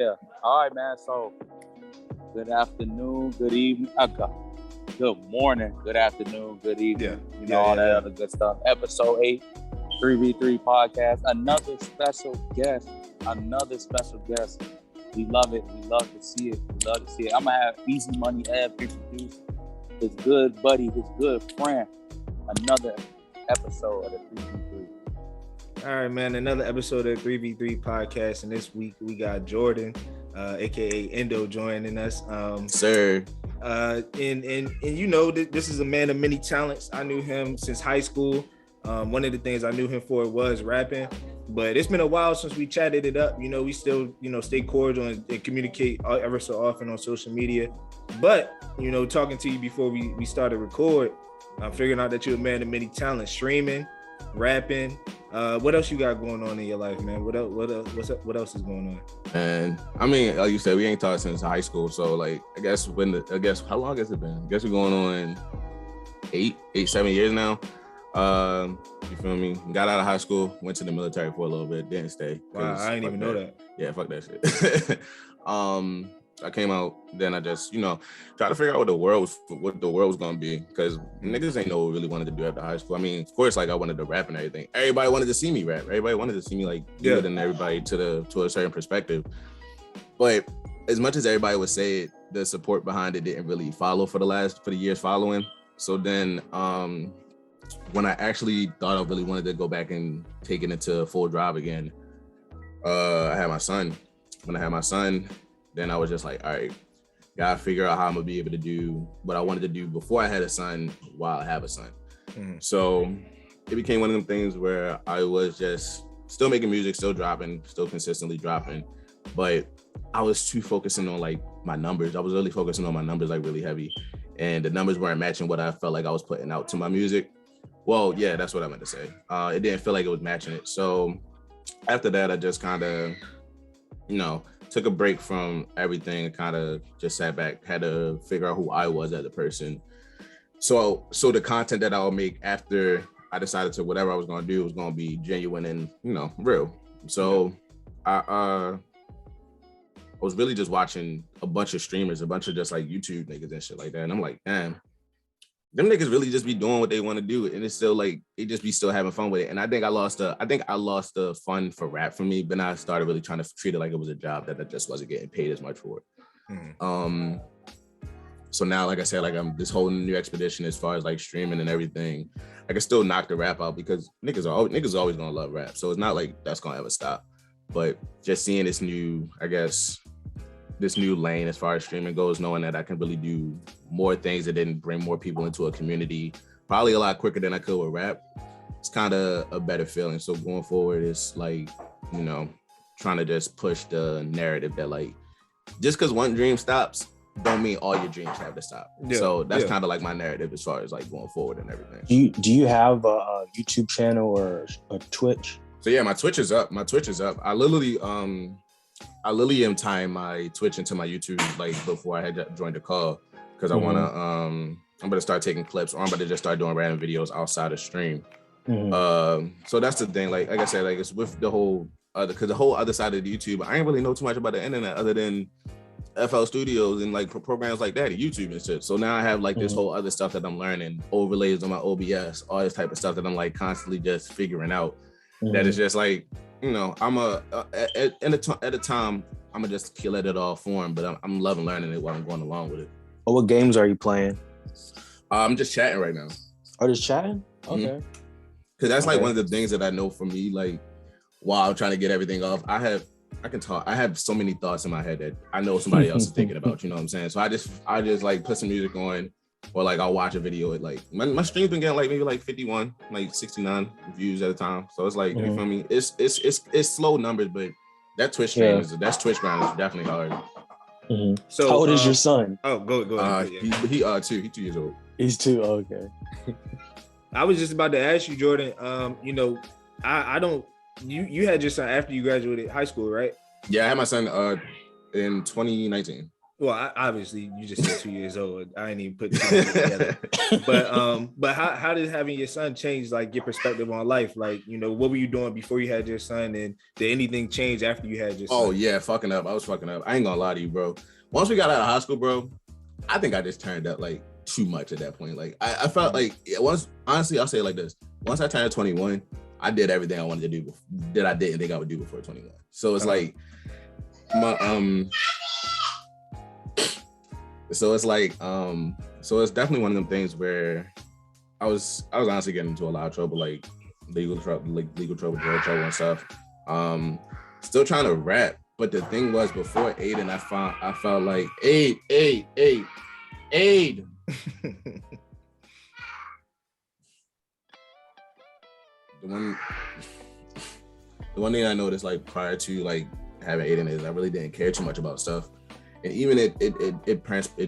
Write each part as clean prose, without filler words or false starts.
Yeah. All right, man. So, good afternoon, good evening. Good morning, good afternoon, good evening. All that other good stuff. Episode 8, 3v3 podcast. Another special guest. We love it. We love to see it. I'm gonna have Easy Money Ed introduce his good buddy, his good friend. Another episode of the 3v3. All right, man. Another episode of the 3v3 podcast, and this week we got Jordan, aka Indo, joining us. Sir. And you know, this is a man of many talents. I knew him since high school. One of the things I knew him for was rapping, but it's been a while since we chatted it up. You know, we still, stay cordial and communicate ever so often on social media. But, talking to you before we started record, I'm figuring out that you're a man of many talents, streaming, rapping. What else you got going on in your life, man? What else is going on? And I mean, like you said, we ain't talked since high school. So like, I guess how long has it been? I guess we're going on 7 years now. You feel me? Got out of high school, went to the military for a little bit, didn't stay. Wow, I didn't even know that. Yeah, fuck that shit. I came out, then I just, try to figure out what the world was gonna be, because niggas ain't know what really wanted to do after high school. I mean, of course, like I wanted to rap and everything. Everybody wanted to see me rap. Everybody wanted to see me like good and everybody to a certain perspective. But as much as everybody would say it, the support behind it didn't really follow for the years following. So then, when I actually thought I really wanted to go back and take it into full drive again, I had my son. When I had my son, then I was just like, all right, gotta figure out how I'm gonna be able to do what I wanted to do before I had a son while I have a son. Mm-hmm. So it became one of them things where I was just still making music, still dropping, still consistently dropping, but I was too focusing on like my numbers. I was really focusing on my numbers like really heavy, and the numbers weren't matching what I felt like I was putting out to my music. Well, yeah, that's what I meant to say. It didn't feel like it was matching it. So after that, I just kind of, took a break from everything and kind of just sat back, had to figure out who I was as a person. So the content that I would make after I decided to whatever I was going to do was going to be genuine and, real. So I was really just watching a bunch of streamers, a bunch of just like YouTube niggas and shit like that. And I'm like, damn, them niggas really just be doing what they want to do, and it's still like they just be still having fun with it. And I think I lost the fun for rap for me, but then I started really trying to treat it like it was a job that I just wasn't getting paid as much for. Mm-hmm. So now, like I said, like I'm this whole new expedition as far as like streaming and everything. I can still knock the rap out because niggas are always gonna love rap. So it's not like that's gonna ever stop. But just seeing this new lane as far as streaming goes, knowing that I can really do more things that didn't bring more people into a community, probably a lot quicker than I could with rap. It's kind of a better feeling. So going forward, it's like, trying to just push the narrative that like, just because one dream stops, don't mean all your dreams have to stop. Yeah, so that's kind of like my narrative as far as like going forward and everything. Do you have a YouTube channel or a Twitch? So yeah, my Twitch is up. I literally am tying my Twitch into my YouTube like before I had joined the call, because I want to I'm going to start taking clips, or I'm going to just start doing random videos outside of stream. So that's the thing, like I said, like it's with the whole other, because the whole other side of the YouTube, I ain't really know too much about the internet other than FL Studios and like programs like that, YouTube and shit. So now I have like this whole other stuff that I'm learning, overlays on my OBS, all this type of stuff that I'm like constantly just figuring out. That is just like, I'm at a time, I'm gonna just let it all form, but I'm loving learning it while I'm going along with it. Oh, what games are you playing? I'm just chatting right now. Oh, just chatting? Okay. Because that's like one of the things that I know for me, like while I'm trying to get everything off, I have so many thoughts in my head that I know somebody else is thinking about, you know what I'm saying? So I just like put some music on, or like I'll watch a video at like my stream's been getting like maybe like 51, like 69 views at a time. So it's like, you feel me? It's slow numbers, but that Twitch stream that Twitch grind is definitely hard. Mm-hmm. So how old is your son? Oh, go ahead. He's 2 years old. He's 2. Okay. I was just about to ask you, Jordan. I don't. You had your son after you graduated high school, right? Yeah, I had my son in 2019. Well, obviously, you just said 2 years old. I ain't even put two together. But how did having your son change like your perspective on life? Like, you know, what were you doing before you had your son, and did anything change after you had your son? Oh yeah, fucking up. I was fucking up. I ain't gonna lie to you, bro. Once we got out of high school, bro, I think I just turned up like too much at that point. Like I felt like honestly, I'll say it like this. Once I turned 21, I did everything I wanted to do that I didn't think I would do before 21. So it's like so it's definitely one of them things where I was honestly getting into a lot of trouble, like legal trouble, drug trouble and stuff. Still trying to rap, but the thing was before Aiden, I felt like Aid. The one thing I noticed like prior to like having Aiden is I really didn't care too much about stuff. And even it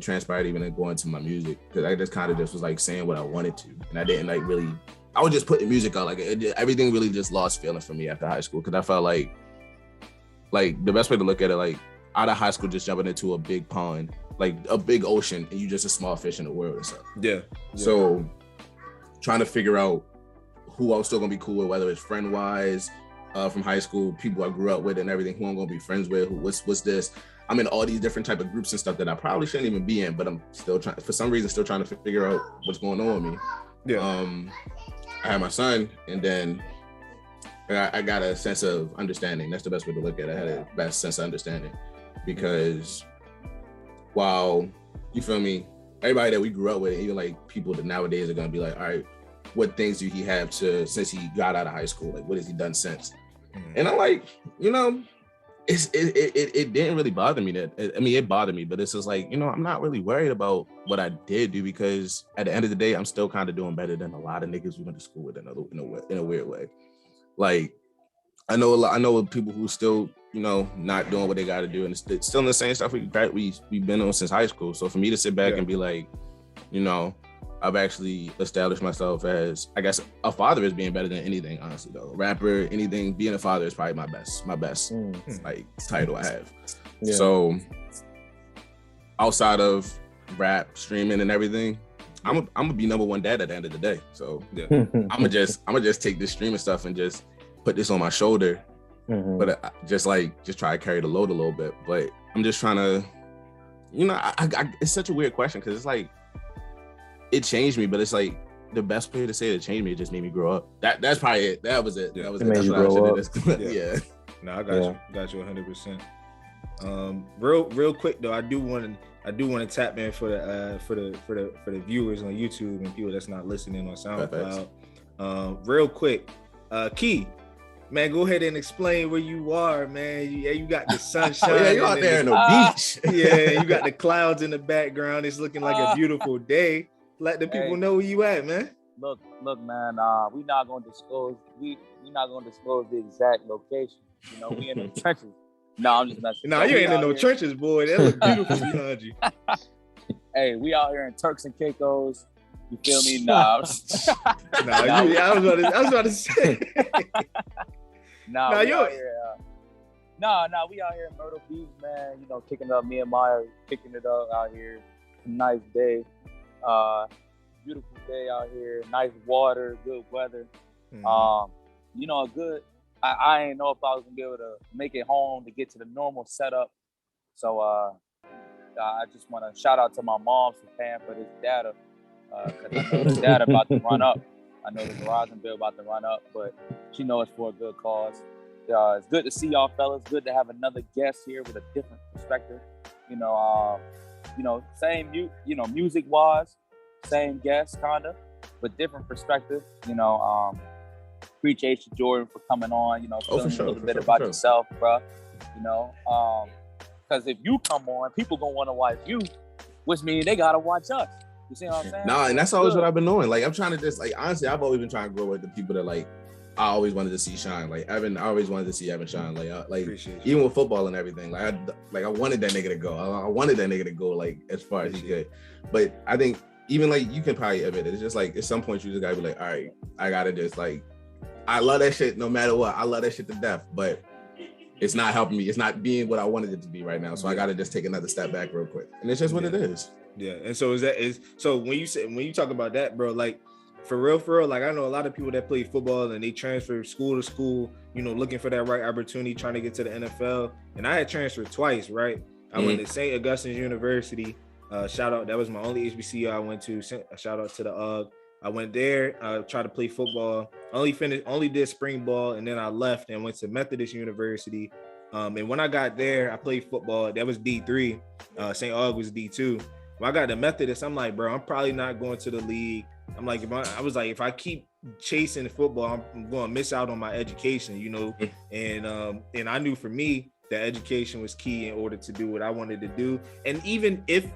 transpired even in going to my music, because I just kind of just was like saying what I wanted to, and I didn't like really. I was just putting music out. Like everything really just lost feeling for me after high school, because I felt like the best way to look at it, like out of high school, just jumping into a big pond, like a big ocean, and you just a small fish in the world or something. Yeah. So trying to figure out who I was still gonna be cool with, whether it's friend wise, from high school, people I grew up with, and everything, who I'm gonna be friends with, what's this. I'm in all these different type of groups and stuff that I probably shouldn't even be in, but I'm still trying to figure out what's going on with me. Yeah. I had my son, and then I got a sense of understanding. That's the best way to look at it. I had a best sense of understanding, because while, you feel me, everybody that we grew up with, even like people that nowadays are gonna be like, all right, what things do he have since he got out of high school? Like, what has he done since? And I'm like, you know, it didn't really bother me it bothered me, but it's just like, you know, I'm not really worried about what I did do, because at the end of the day, I'm still kind of doing better than a lot of niggas we went to school with in a weird way. Like, I know people who still, you know, not doing what they got to do, and it's still in the same stuff we've been on since high school. So for me to sit back and be like, you know, I've actually established myself as, I guess, a father is being better than anything, honestly, though. A rapper, anything, being a father is probably my best like title I have. Yeah. So outside of rap, streaming and everything, I'm gonna be number one dad at the end of the day. So yeah, I'm gonna just take this streaming stuff and just put this on my shoulder, but just try to carry the load a little bit. But I'm just trying to, you know, it's such a weird question, because it's like, it changed me, but it's like the best way to say it changed me, it just made me grow up. That's probably it. That was it. That was it. Made you grow up. Yeah. No, I got you 100%. Real quick though, I do want to tap in for the viewers on YouTube and people that's not listening on SoundCloud. Real quick, Key, man, go ahead and explain where you are, man. You got the sunshine. Yeah, you out there in the beach. Yeah, you got the clouds in the background. It's looking like a beautiful day. Let the people know where you at, man. Look, man. We're not gonna disclose the exact location. You know, we in the trenches. No, I'm just messing. No, you ain't in no trenches, boy. That look beautiful behind you. Hey, we out here in Turks and Caicos. You feel me? Nah. I was about to say. We out here. We out here in Myrtle Beach, man. You know, kicking it up. Me and Maya kicking it up out here. Nice day. Beautiful day out here. Nice water, good weather. You know, I ain't know if I was gonna be able to make it home to get to the normal setup. So I just want to shout out to my mom for paying for this data, because I know the data about to run up. I know the Verizon bill about to run up, but she knows it's for a good cause. It's good to see y'all fellas. Good to have another guest here with a different perspective. You know, same music wise, same guest kinda, but different perspective. You know, appreciate you, Jordan, for coming on. You know, telling a little bit about yourself, bro. You know, because if you come on, people gonna want to watch you, which means they gotta watch us. You see what I'm saying? Nah, and that's always what I've been doing. Like, I'm trying to just, like, honestly, I've always been trying to grow with the people that, like, I always wanted to see shine. Like, I always wanted to see Evan shine. Like even with football and everything. Like, I wanted that nigga to go. I wanted that nigga to go, like, as far as he could. But I think even, like, you can probably admit it. It's just like, at some point you just gotta be like, all right, I gotta just, like, I love that shit no matter what. I love that shit to death. But it's not helping me. It's not being what I wanted it to be right now. So I got to just take another step back real quick. And it's just what it is. Yeah. And so so when you talk about that, bro, like for real, like I know a lot of people that play football and they transfer school to school, you know, looking for that right opportunity, trying to get to the NFL. And I had transferred twice, right? I went to St. Augustine's University. Shout out, that was my only HBCU I went to. Shout out to the UG. I went there, tried to play football. Only did spring ball, and then I left and went to Methodist University. And when I got there, I played football. That was D3. St. Aug was D2. When I got to Methodist, I'm like, bro, I'm probably not going to the league. I'm like, if I keep chasing football, I'm going to miss out on my education, you know. And I knew for me that education was key in order to do what I wanted to do. And even if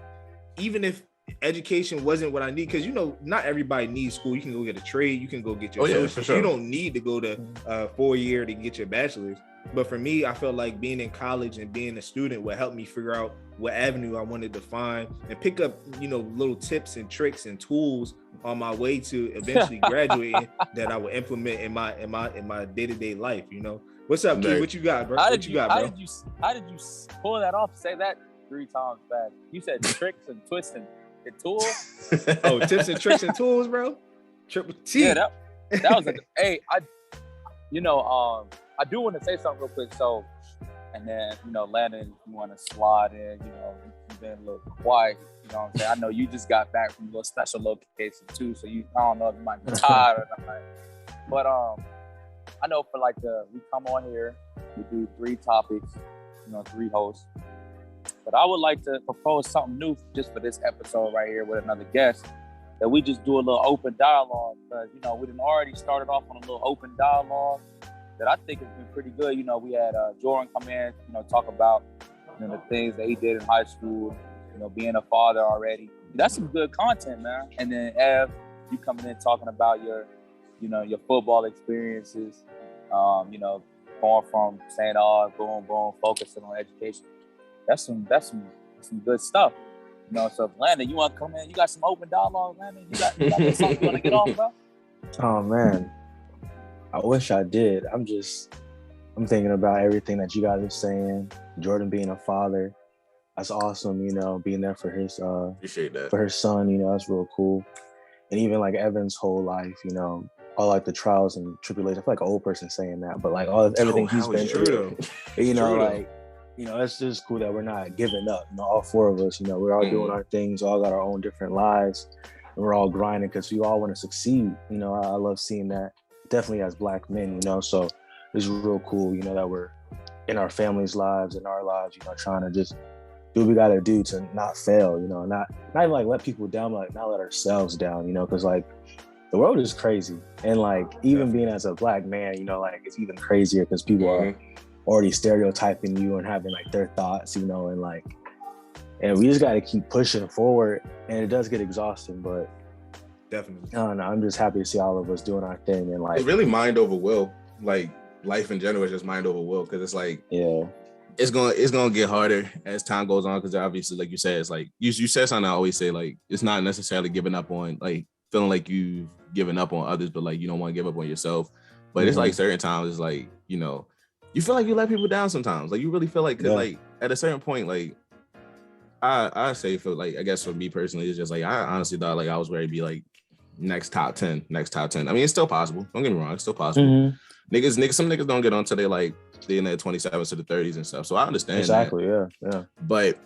education wasn't what I need, because you know, not everybody needs school. You can go get a trade, you can go get your associates. Sure. You don't need to go to 4-year to get your bachelor's. But for me, I felt like being in college and being a student would help me figure out what avenue I wanted to find and pick up, you know, little tips and tricks and tools on my way to eventually graduating that I would implement in my day-to-day life. You know, what's up, Key? What you got, bro? How did you pull that off? Say that 3 times fast. You said tricks and twists and tools. Oh, tips and tricks and tools, bro. Triple T. Yeah, that was hey, I do want to say something real quick. So, and then, you know, Landon, you want to slide in, you know, you've been a little quiet, you know what I'm saying? I know you just got back from a little special location too, so I don't know if you might be tired or not. But I know for like we come on here, we do 3 topics, you know, 3 hosts. But I would like to propose something new just for this episode right here with another guest, that we just do a little open dialogue, because, you know, we done already started off on a little open dialogue that I think has been pretty good. You know, we had Jordan come in, you know, talk about, you know, the things that he did in high school, you know, being a father already. That's some good content, man. And then Ev, you coming in talking about your football experiences, you know, going from St. Aug, boom, focusing on education. That's some good stuff. You know, so Landon, you want to come in? You got some open dialogue, Landon? You got something you want to get off, bro? Oh man, I wish I did. I'm thinking about everything that you guys are saying. Jordan being a father, that's awesome. You know, being there for his appreciate that, for his son. You know, that's real cool. And even like Evan's whole life, you know, all like the trials and tribulations. I feel like an old person saying that, but like everything he's been through. You know, like. You know, it's just cool that we're not giving up. You know, all 4 of us, you know, we're all doing our things, all got our own different lives, and we're all grinding because we all want to succeed. You know, I love seeing that, definitely as Black men, you know, so it's real cool, you know, that we're in our families' lives and our lives, you know, trying to just do what we got to do to not fail, you know, not even like let people down, but like not let ourselves down, you know, because like the world is crazy. And like even being as a Black man, you know, like it's even crazier because people are already stereotyping you and having like their thoughts, you know, and we just got to keep pushing forward, and it does get exhausting, but definitely, I don't know, I'm just happy to see all of us doing our thing. And like, it's really mind over will. Like life in general is just mind over will, because it's like, it's gonna get harder as time goes on, because obviously, like you said, it's like you said something I always say, like it's not necessarily giving up on, like feeling like you've given up on others, but like you don't want to give up on yourself. But it's like certain times, it's like, you know, you feel like you let people down sometimes. Like you really feel like, cause like at a certain point, like I say for like, I guess for me personally, it's just like, I honestly thought like I was ready to be like next top 10. I mean, it's still possible. Don't get me wrong. It's still possible. Niggas, some niggas don't get on till they like, they're in their 27s to the 30s and stuff. So I understand exactly. That. Yeah. But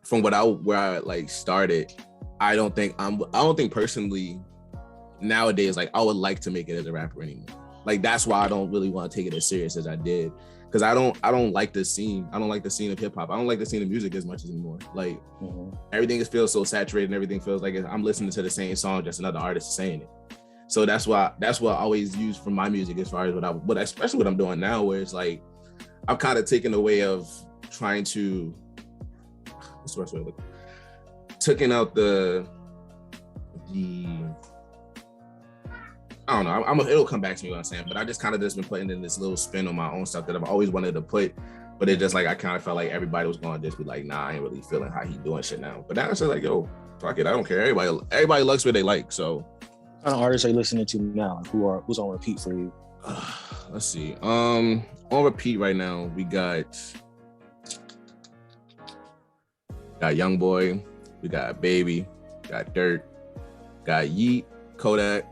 from where I like started, I don't think personally nowadays, like I would like to make it as a rapper anymore. Like that's why I don't really want to take it as serious as I did, because I don't like the scene. I don't like the scene of hip hop. I don't like the scene of music as much anymore. Like everything feels so saturated, and everything feels like I'm listening to the same song, just another artist saying it. So that's what I always use for my music, as far as but especially what I'm doing now, where it's like I've kind of taken the way of trying to taking out the I don't know. It'll come back to me what I'm saying, but I just kind of just been putting in this little spin on my own stuff that I've always wanted to put, but it just like I kind of felt like everybody was going to just be like, nah, I ain't really feeling how he doing shit now. But now it's just like, yo, fuck it, I don't care. Everybody likes what they like. So, what kind of artists are you listening to now? Who's on repeat for you? Let's see. On repeat right now, we got Young Boy, we got Baby, got Dirt, got Yeet, Kodak,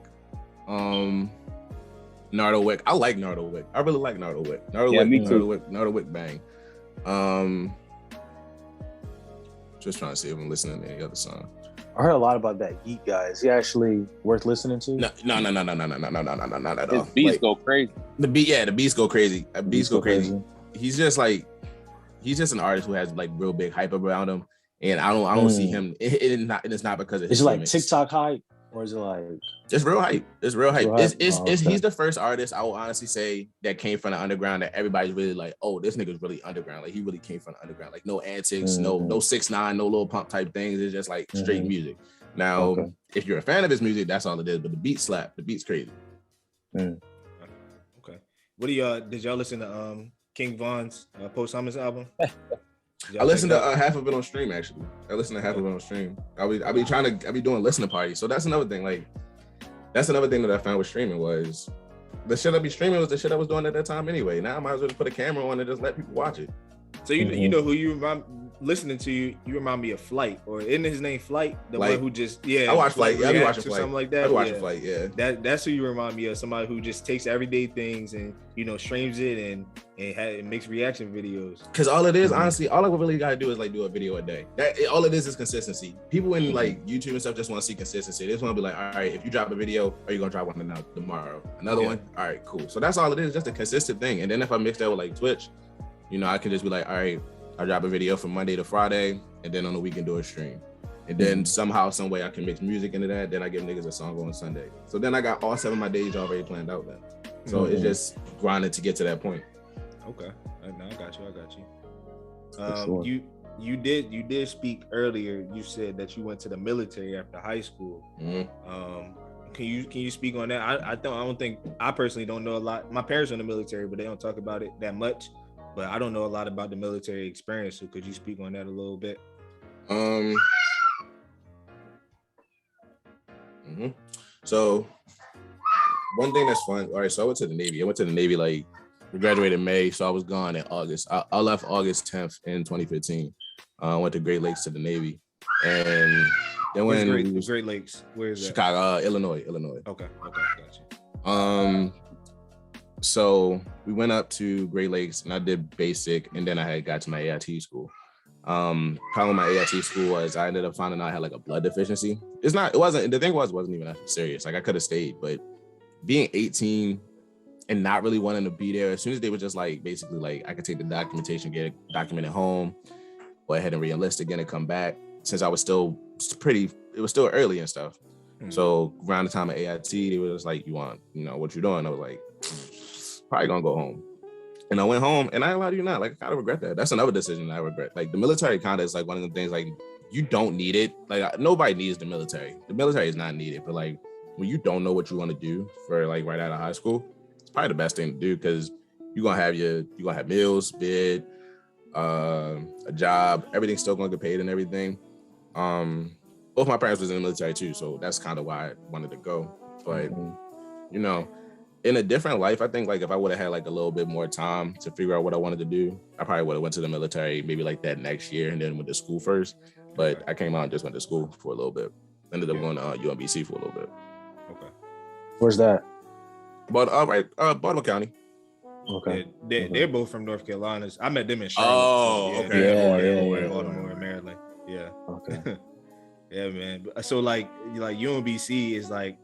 Nardo Wick. I like Nardo Wick. I really like Nardo Wick. Me too. Nardo Wick bang. Just trying to see if I'm listening to any other song. I heard a lot about that Yeet guy. Is he actually worth listening to? No, not at all. His beats go crazy. The beats go crazy. Beats go crazy. He's just an artist who has like real big hype around him, and I don't see him. It's not because of his. Is it like TikTok hype, or is it like? It's real hype. It's real hype. He's the first artist I will honestly say that came from the underground that everybody's really like, oh, this nigga's really underground. Like he really came from the underground. Like no antics, no 6ix9ine, no Lil Pump type things. It's just like straight music. Now, if you're a fan of his music, that's all it is. But the beat slap. The beat's crazy. Okay. What do y'all? Did y'all listen to King Von's posthumous album? I listened to half of it on stream. Actually, I listened to half of it on stream. I be doing listening parties. So that's another thing. Like, that's another thing that I found with streaming was the shit I be streaming was the shit I was doing at that time anyway. Now I might as well just put a camera on and just let people watch it. So you know who you listening to? You remind me of Flight, or isn't his name Flight? The one who just I watch Flight. Yeah, I be watching Flight. Something like that. I be watching Flight. Yeah. That's who you remind me of. Somebody who just takes everyday things and streams it and makes reaction videos. Because all it is, honestly, all I really gotta do is like do a video a day. All it is consistency. People in like YouTube and stuff just want to see consistency. They just want to be like, all right, if you drop a video, are you gonna drop one tomorrow? Another one? All right, cool. So that's all it is, just a consistent thing. And then if I mix that with like Twitch, I can just be like, all right, I drop a video from Monday to Friday, and then on the weekend do a stream. And then somehow, some way I can mix music into that. Then I give niggas a song on Sunday. So then I got all 7 of my days already planned out then. So it's just grinding to get to that point. Okay. I got you. You did speak earlier. You said that you went to the military after high school. Can you speak on that? I personally don't know a lot. My parents are in the military, but they don't talk about it that much. But I don't know a lot about the military experience. So could you speak on that a little bit? So one thing that's fun. All right, so I went to the Navy. Like we graduated in May, so I was gone in August. I left August 10th in 2015. I went to Great Lakes to the Navy, and then when Great Lakes, where is that? Chicago, Illinois. Okay, gotcha. So we went up to Great Lakes and I did basic, and then I had got to my AIT school. Problem with my AIT school was I ended up finding out I had like a blood deficiency. The thing wasn't even that serious. Like I could have stayed, but being 18 and not really wanting to be there, as soon as they were just like, basically like I could take the documentation, get it documented home, go ahead and re-enlist again and come back. Since I was still it was still early and stuff. So around the time of AIT, they were just like, you want, what you doing? I was like, probably gonna go home. And I went home, and I allowed you not. Like, I kind of regret that. That's another decision I regret. Like, the military kind of is like one of the things, like, you don't need it. Like, nobody needs the military. The military is not needed. But, like, when you don't know what you want to do for, like, right out of high school, it's probably the best thing to do because you're going to have meals, bid, a job. Everything's still going to get paid and everything. Both my parents was in the military, too. So that's kind of why I wanted to go. But, in a different life, I think like if I would have had like a little bit more time to figure out what I wanted to do, I probably would have went to the military maybe like that next year and then went to school first. But I came out and just went to school for a little bit. Ended up going to UMBC for a little bit. Okay. Where's that? But Baltimore County. Okay. Yeah, they're both from North Carolina. I met them in Charlotte. Oh, okay. Yeah. Baltimore and Maryland. Yeah. Okay. Yeah, man. So like UMBC is like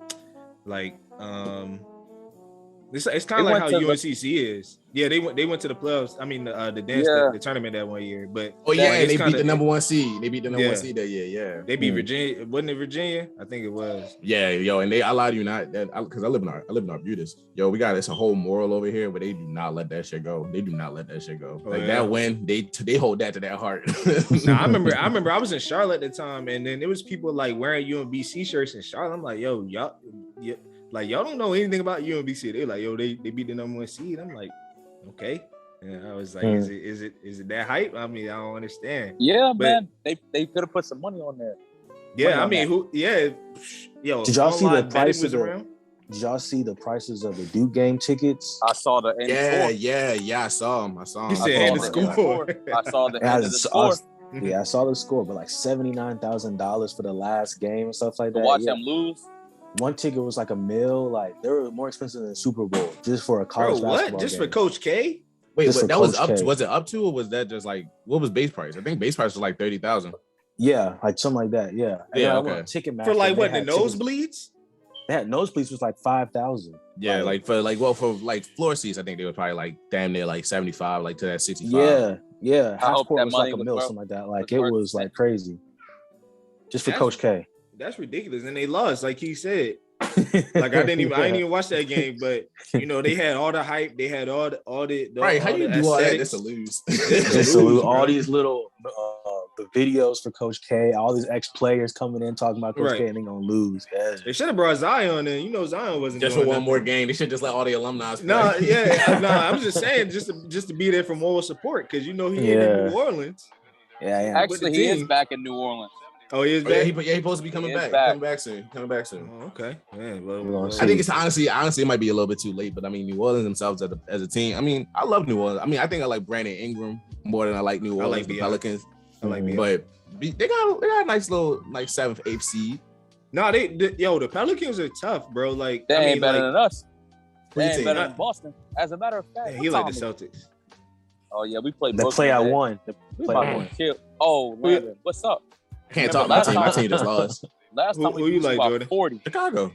it's kind of like how UNCC is. Yeah, they went to the playoffs. I mean, the dance the tournament that one year. But and they beat the number one seed. They beat the number one seed that year. Yeah, they beat Virginia. Wasn't it Virginia? I think it was. Yeah, and I lied to you not because I live in Arbutus. Yo, we got this whole moral over here, but they do not let that shit go. They do not let that shit go. That win, they hold that to their heart. I remember I was in Charlotte at the time, and then there was people like wearing UMBC shirts in Charlotte. I'm like, yo, y'all. Yeah. Like, y'all don't know anything about UMBC. They're like, yo, they beat the number one seed. I'm like, okay. And I was like, is it that hype? I mean, I don't understand. Yeah, but, man. They could have put some money on there. Yeah, I mean, yo. Did y'all see the price of Did y'all see the prices of the Duke game tickets? I saw the end score. Yeah. I saw him. You said end the score. I saw the end of the score. Yeah, I saw the score, but like $79,000 for the last game and stuff like that. To watch them lose. One ticket was like $1 million. Like they were more expensive than the Super Bowl just for a college basketball Just game. for Coach K? Wait, Just that for was Coach up K. to? Was it up to, or was that just like what was base price? I think base price was like 30,000. Yeah, like something like that. Yeah. Yeah, okay. Ticketmaster, for like what, the nosebleeds? They had nosebleeds was like 5,000. Yeah, like for floor seats, I think they were probably like damn near like 75, like to that 65. Yeah. Half court was like $1 million, was something like that. Like it was like crazy. Just for Coach K. That's ridiculous. And they lost, like he said. Like I didn't even watch that game, but you know, they had all the hype, they had all the right. How all you the do all that aesthetics. just to lose? Just to lose all these little the videos for Coach K, all these ex-players coming in talking about Coach K and they gonna lose. Yeah. They should have brought Zion in. You know, Zion wasn't just doing for one nothing. more game. They should just let all the alumni play. I'm just saying, just to be there for moral support, because you know he in New Orleans. Yeah. Actually, he is back in New Orleans. Oh, he is back. He's supposed to be coming back. Coming back soon. Oh, okay. Yeah, I think it's honestly, it might be a little bit too late. But I mean, New Orleans themselves as a team. I mean, I love New Orleans. I mean, I think I like Brandon Ingram more than I like New Orleans. The Pelicans. I like me, but they got a nice little like 7th, 8th seed. No, the Pelicans are tough, bro. Like they ain't better than us. They ain't better than that? Boston. As a matter of fact, he like the Celtics. Oh yeah, we played. The play I won. We about to kill. Oh, Landon, what's up? I can't talk my team. My team just lost. Last time who you like, Jordan? 40. Chicago.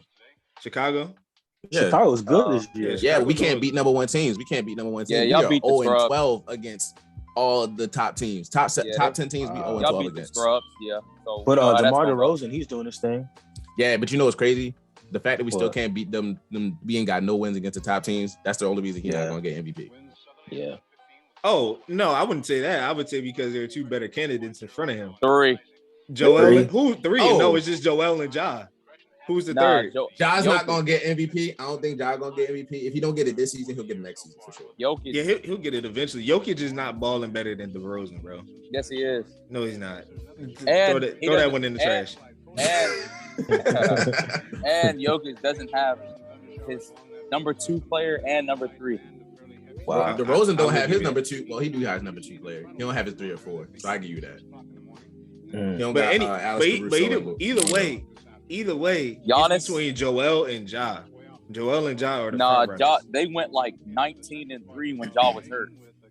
Yeah. Chicago was good this year. Yeah, we can't beat number one teams. Yeah, y'all beat the 0-12 against all the top teams. Top 10 teams be 0-12 against. Scrubs. Yeah. So, but DeMar DeRozan, he's doing his thing. Yeah, but you know what's crazy? The fact that we still can't beat them, we ain't got no wins against the top teams. That's the only reason he's not gonna get MVP. Yeah. Oh no, I wouldn't say that. I would say because there are two better candidates in front of him. 3. Joel, who 3? Oh. No, it's just Joel and Ja. Who's the third? Ja's not gonna get MVP. I don't think Ja gonna get MVP. If he don't get it this season, he'll get it next season for sure. Jokic. Yeah, he'll get it eventually. Jokic is not balling better than DeRozan, bro. Yes, he is. No, he's not. And throw that one in the trash. And Jokic doesn't have his number 2 player and number 3. Wow. DeRozan don't have his number 2. Well, he do have his number 2 player. He don't have his 3 or 4. So I give you that. He don't either way, Giannis it's between Joel and Ja. Joel and Ja are the front Ja. They went like 19-3 when Ja was hurt.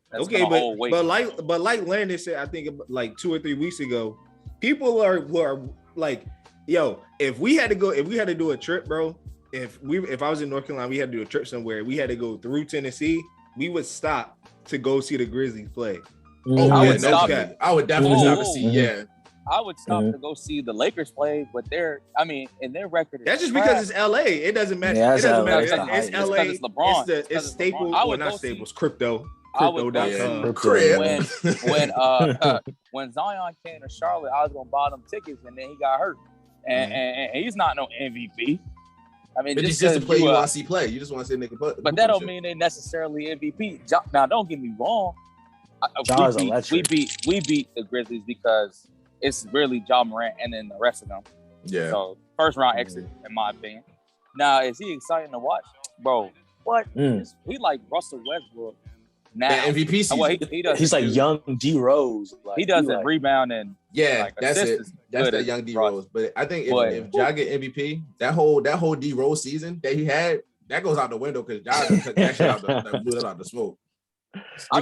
That's okay, but like Landon said, I think like 2 or 3 weeks ago, people were like, yo, if we had to do a trip, bro. If I was in North Carolina, we had to do a trip somewhere. We had to go through Tennessee. We would stop to go see the Grizzlies play. I would definitely stop to see. Yeah. I would stop to go see the Lakers play, but in their record. That's just because it's LA. It doesn't matter. Yeah, it doesn't matter. It's LA. It's LeBron. It's Staples. Well, not Staples. Crypto. When Zion came to Charlotte, I was gonna buy them tickets, and then he got hurt, and he's not no MVP. I mean, just to play, you want to see play. You just want to see a nigga play. But that don't mean they necessarily MVP. Now, don't get me wrong. We beat the Grizzlies because it's really Ja Morant and then the rest of them. Yeah. So first round exit, in my opinion. Now, is he exciting to watch, bro? What? He like Russell Westbrook now. The MVP season. Well, he's like young D Rose. Like, he doesn't rebound and that's it. That's that young D Rose. But I think if Ja get MVP, that whole D Rose season that he had, that goes out the window because Ja took that shit out the smoke. Why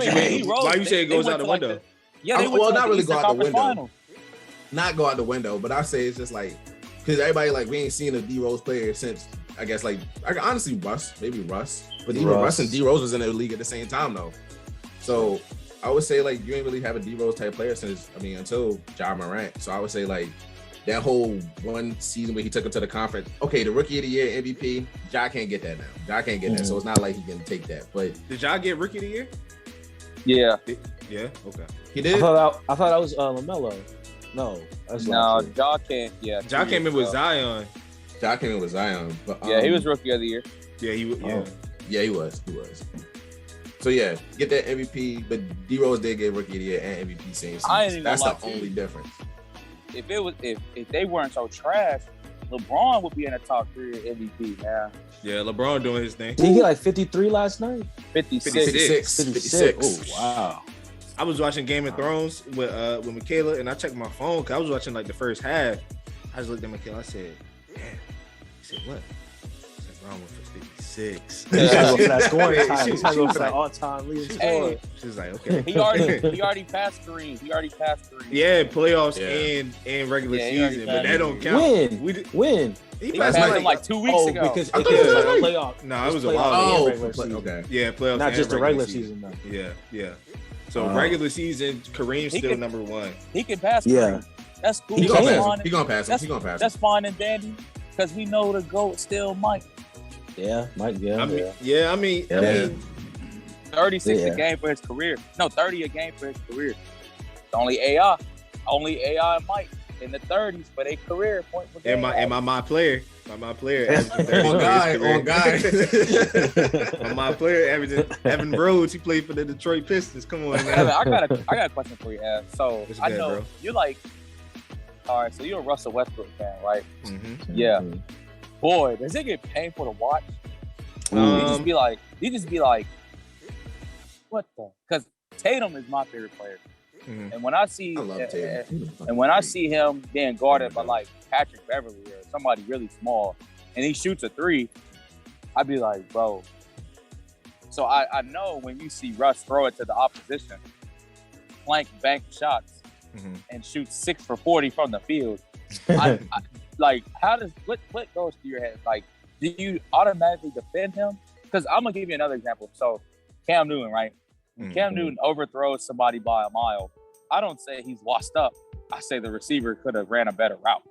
you say it goes out the window? Not really go out the window. Not go out the window, but I say it's just like because everybody like we ain't seen a D Rose player since I guess like honestly Russ, but even Russ and D Rose was in the league at the same time though. So I would say like you ain't really have a D Rose type player until Ja Morant. So I would say like that whole one season where he took him to the conference. Okay, the Rookie of the Year MVP, Ja can't get that now. Ja can't get that, so it's not like he can take that. But did Ja get Rookie of the Year? Yeah. Yeah. Okay. He did. I thought that was LaMelo. No, Ja can't. Yeah. Ja came in with Zion. Ja came in with Zion. But, he was Rookie of the Year. Yeah, he was. Yeah, he was. So yeah, get that MVP. But D Rose did get Rookie of the Year and MVP same season. That's the only difference. If they weren't so trash LeBron would be in the top 3 MVP, man. Yeah, LeBron doing his thing. Did he get like 53 last night? 56. 56. Oh, wow. I was watching Game of Thrones with Michaela, and I checked my phone because I was watching like the first half. I just looked at Michaela. I said, "Damn." He said, "What?" I said, "LeBron went for 56." He's trying to go for that scoring time. He's trying to go for that all-time leading scorer. She was like, "Okay." He already passed Kareem. Yeah, playoffs and regular season, but that don't count. When? He passed him like 2 weeks ago. Because it was playoff. No, it was a while. Okay. Yeah, playoffs. Not just the regular season, though. Yeah. So regular season, Kareem's still number 1. He can pass. Yeah. Kareem. That's cool. He gonna pass him. That's fine and dandy because we know the GOAT still Mike. Yeah, Mike. I mean, 36 a game for his career. No, 30 a game for his career. It's only AI and Mike in the 30s for their career. Point per game. Am I my player? My player. On guy. My player, Evan Rhodes. He played for the Detroit Pistons. Come on, man. Evan, I got a question for you, Ev. So I know bro. you're like, all right. So you're a Russell Westbrook fan, right? Mm-hmm. Yeah. Boy, does it get painful to watch? You just be like, what the? Because Tatum is my favorite player. Mm-hmm. And when I see him being guarded by like Patrick Beverly or somebody really small, and he shoots a 3, I'd be like, bro. So I know when you see Russ throw it to the opposition, flank bank shots, and shoot 6 for 40 from the field, I like, how does what goes through your head? Like, do you automatically defend him? Because I'm gonna give you another example. So Cam Newton, right? Cam Newton overthrows somebody by a mile. I don't say he's washed up. I say the receiver could have ran a better route.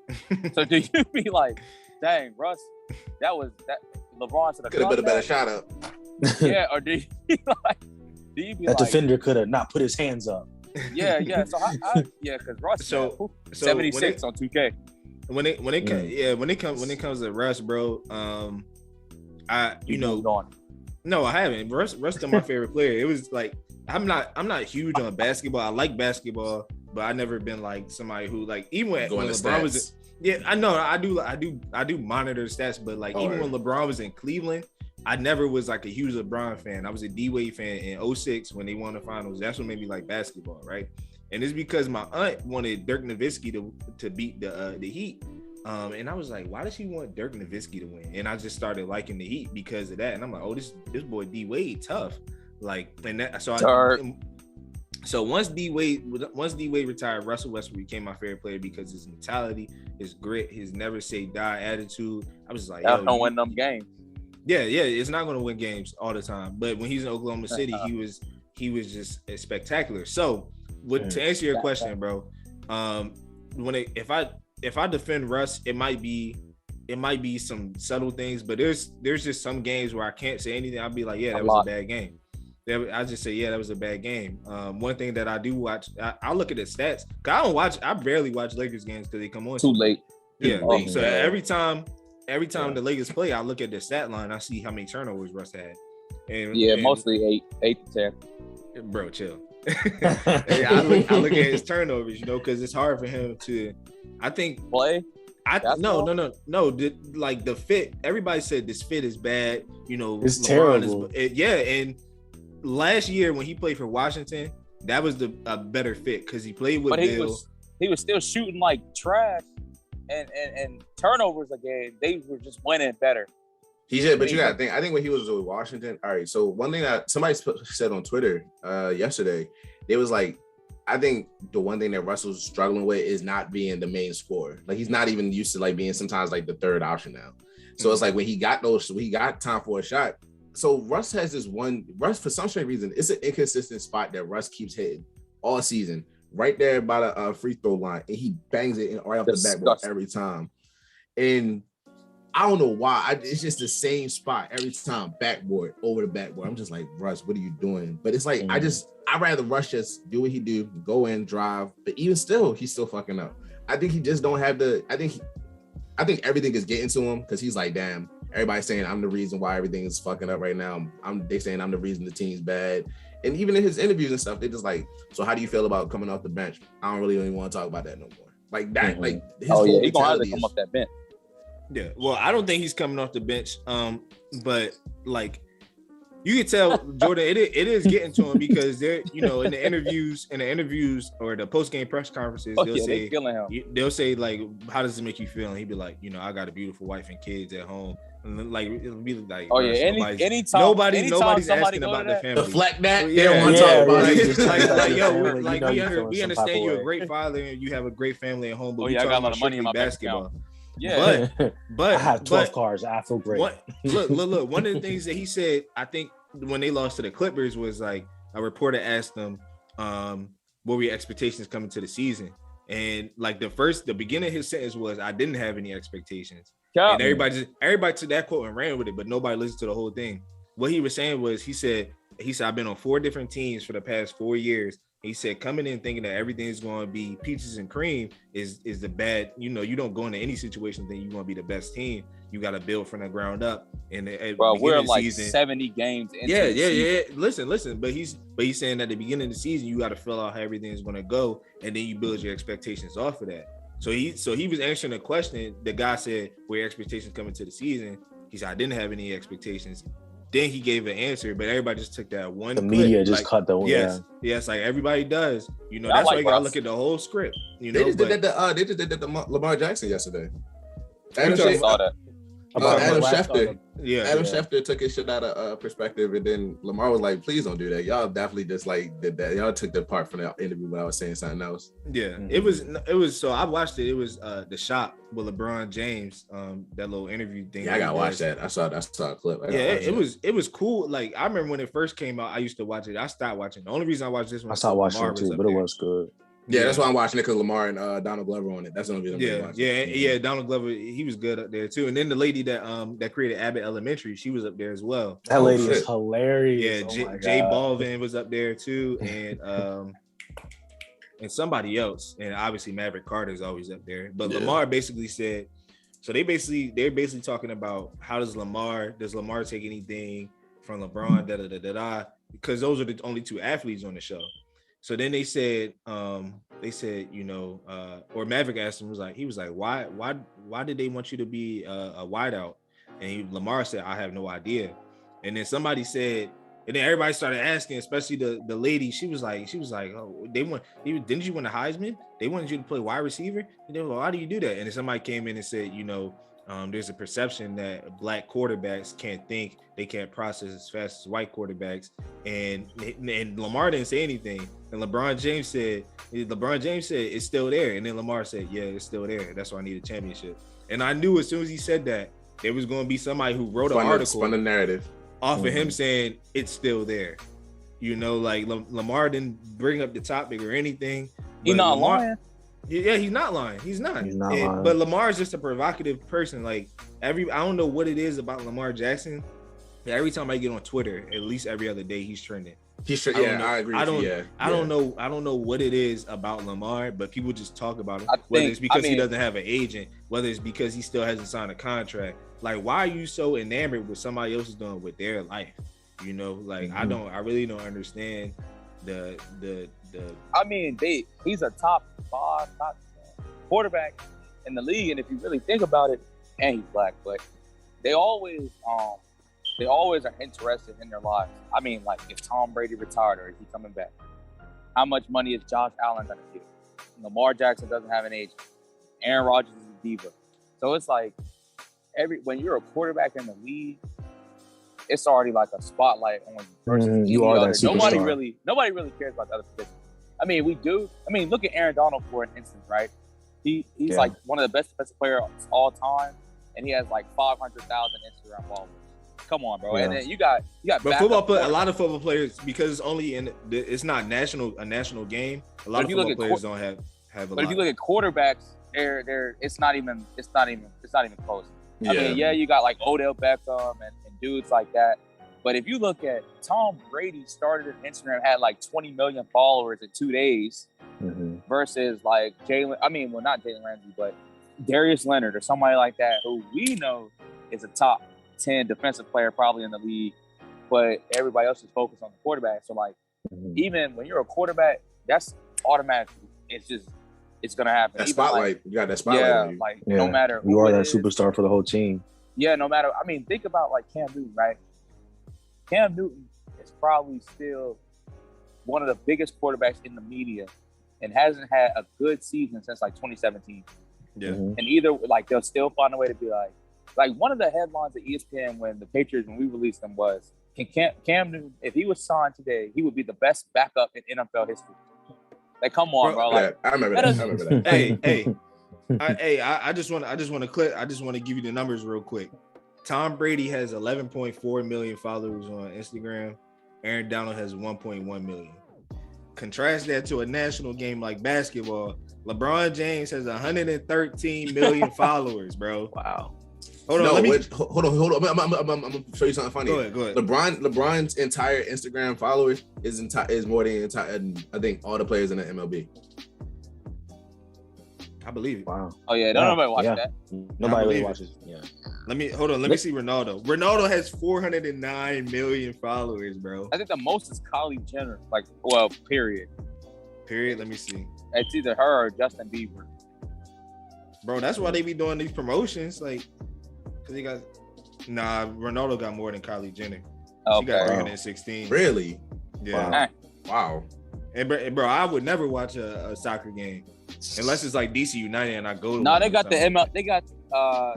So do you be like, dang, Russ, that LeBron should have put a better shot up. Yeah, or do you be that defender could have not put his hands up? Yeah. So because Russ 76 on 2K. When it comes to Russ, bro, No, I haven't. Russ still my favorite player. It was like I'm not huge on basketball. I like basketball, but I never been like somebody who like even when LeBron was I know I do monitor stats, but like even when LeBron was in Cleveland, I never was like a huge LeBron fan. I was a D-Wade fan in 2006 when they won the finals. That's what made me like basketball, right? And it's because my aunt wanted Dirk Nowitzki to beat the Heat. And I was like, why does she want Dirk Nowitzki to win? And I just started liking the Heat because of that. And I'm like, oh, this boy D-Wade tough. Like, and that so once D-Wade retired, Russell Westbrook became my favorite player because his mentality, his grit, his never say die attitude. I was like, don't win them games. Yeah, it's not going to win games all the time. But when he's in Oklahoma City, he was just spectacular. So, to answer your question, bro, if I defend Russ, it might be some subtle things, but there's just some games where I can't say anything. I'll be like, yeah, that was a bad game. I just say, yeah, that was a bad game. One thing that I do watch, I look at the stats. Cause I barely watch Lakers games because they come on too late. Yeah, late. So every time the Lakers play, I look at the stat line. I see how many turnovers Russ had. And mostly 8 to 10. Bro, chill. I look at his turnovers, because it's hard for him to. I think play. No. Like the fit. Everybody said this fit is bad. It's terrible. And last year when he played for Washington, that was a better fit because he played with Bill. He was still shooting like trash, and turnovers again. They were just winning better. He did, but you gotta think. I think when he was with Washington, all right. So one thing that somebody said on Twitter yesterday, it was like, I think the one thing that Russell's struggling with is not being the main scorer. Like he's not even used to like being sometimes like the third option now. So it's like when he got time for a shot. So Russ has Russ for some strange reason, it's an inconsistent spot that Russ keeps hitting all season, right there by the free throw line, and he bangs it right off the backboard every time. And I don't know why. It's just the same spot every time, backboard over the backboard. I'm just like, Russ, what are you doing? But it's like I'd rather Russ just do what he do, go in, drive. But even still, he's still fucking up. I think he just don't have I think everything is getting to him because he's like, damn, everybody's saying I'm the reason why everything is fucking up right now. They saying I'm the reason the team's bad. And even in his interviews and stuff, they just like, so how do you feel about coming off the bench? I don't really even want to talk about that no more. Like that, like his he's gonna have to come off that bench. Yeah, well, I don't think he's coming off the bench. But like you can tell, Jordan, it is getting to him because they're, you know, in the interviews or the post game press conferences, they'll say like, "How does it make you feel?" And he'd be like, "You know, I got a beautiful wife and kids at home." And like it'll be like, oh yeah, anytime nobody's asking about the family. Deflect that. They don't want to talk about it. Like, we understand you're a great father and you have a great family at home, but we I got a lot of money in my basketball. Yeah, but I have 12 cars. I feel great. Look. One of the things that he said, I think, when they lost to the Clippers, was like a reporter asked them, "What were your expectations coming to the season?" And like the beginning of his sentence was, "I didn't have any expectations." And everybody took that quote and ran with it, but nobody listened to the whole thing. What he was saying was, he said, I've been on 4 different teams for the past 4 years. He said, coming in thinking that everything is going to be peaches and cream is the bad. You know, you don't go into any situation thinking you're going to be the best team. You got to build from the ground up. And we're like season, 70 games into the season. Listen. But he's saying at the beginning of the season, you got to fill out how everything is going to go, and then you build your expectations off of that. So he was answering a question. The guy said, "Were your expectations coming to the season?" He said, "I didn't have any expectations." Then he gave an answer, but everybody just took that one. The media just cut the one. Yes, like everybody does. You know, that's why you gotta look at the whole script. You know, they just did that to Lamar Jackson yesterday. Adam Schefter. Adam Schefter took his shit out of perspective, and then Lamar was like, "Please don't do that. Y'all definitely just like did that. Y'all took the part from the interview when I was saying something else." Yeah, it was. So I watched it. It was the shop with LeBron James. That little interview thing. Yeah, I gotta watch that. I saw a clip. It was cool. Like I remember when it first came out, I used to watch it. I stopped watching. The only reason I watched this one, I stopped watching it too, but it was good. Yeah, that's why I'm watching it, because Lamar and Donald Glover on it. That's the only reason I'm watching. Yeah. Donald Glover, he was good up there too. And then the lady that created Abbott Elementary, she was up there as well. That lady is hilarious. Yeah, Jay Balvin was up there too, and somebody else, and obviously Maverick Carter is always up there. But Lamar basically said, so they're basically talking about how does Lamar take anything from LeBron, because those are the only 2 athletes on the show. So then they said, you know, or Maverick asked him, he was like, why did they want you to be a wideout? And Lamar said, I have no idea. And then somebody said, and then everybody started asking, especially the lady. She was like, oh, didn't you win the Heisman? They wanted you to play wide receiver. And they were like, why do you do that? And then somebody came in and said, you know, there's a perception that black quarterbacks can't think, they can't process as fast as white quarterbacks. And Lamar didn't say anything. And LeBron James said it's still there. And then Lamar said, yeah, it's still there. That's why I need a championship. And I knew as soon as he said that, there was going to be somebody who wrote an article, spun the narrative off of him saying it's still there. You know, like Lamar didn't bring up the topic or anything. He's not lying. Yeah, he's not lying. He's not lying. But Lamar is just a provocative person. Like I don't know what it is about Lamar Jackson. Every time I get on Twitter, at least every other day, he's trending. I agree. I don't know what it is about Lamar, but people just talk about him. Whether it's because he doesn't have an agent, whether it's because he still hasn't signed a contract. Like, why are you so enamored with somebody else is doing with their life? You know, like I really don't understand the. I mean, he's a top 5, top 10 quarterback in the league, and if you really think about it, and he's black, but they always are interested in their lives. I mean, like, if Tom Brady retired or is he coming back? How much money is Josh Allen gonna get? Lamar Jackson doesn't have an agent. Aaron Rodgers is a diva. So it's like when you're a quarterback in the league, it's already like a spotlight on you versus you are that superstar. Nobody really cares about the other positions. I mean, we do. I mean, look at Aaron Donald for an instance, right? He's like one of the best defensive players of all time, and he has like 500,000 Instagram followers. Come on, bro. Yeah. And then you got. But a lot of football players, because it's not a national game. A lot of football players don't have a lot. But if you look at quarterbacks, it's not even close. Yeah. I mean, you got like Odell Beckham and dudes like that. But if you look at Tom Brady, started an Instagram, had like 20 million followers in 2 days, versus like not Jalen Ramsey, but Darius Leonard or somebody like that, who we know is a top 10 defensive player probably in the league, but everybody else is focused on the quarterback. So like, even when you're a quarterback, that's automatically, it's just it's gonna happen. That spotlight, you got that spotlight. Yeah, on you. like no matter who you are that is, superstar for the whole team. Yeah, no matter. I mean, think about like Cam Newton, right? Cam Newton is probably still one of the biggest quarterbacks in the media, and hasn't had a good season since like 2017. Yeah, and either like they'll still find a way to be like one of the headlines at ESPN when the Patriots, when we released them, was Cam Newton, if he was signed today, he would be the best backup in NFL history. Like, come on, bro. Like, I remember that. I just want to give you the numbers real quick. Tom Brady has 11.4 million followers on Instagram. Aaron Donald has 1.1 million. Contrast that to a national game like basketball. LeBron James has 113 million followers, bro. Wow. Hold on. I'm gonna show you something funny. Go ahead. LeBron's entire Instagram followers is more than I think all the players in the MLB. I believe it. Wow. Oh yeah, nobody watch that. Nobody really watches. Yeah. Let me see Ronaldo. Ronaldo has 409 million followers, bro. I think the most is Kylie Jenner. Period. Let me see. It's either her or Justin Bieber. Bro, that's why they be doing these promotions, like, because he got. Nah, Ronaldo got more than Kylie Jenner. Okay. She got 316. Really? Yeah. Wow. And bro, I would never watch a soccer game unless it's like DC United and I go to. No, they got They got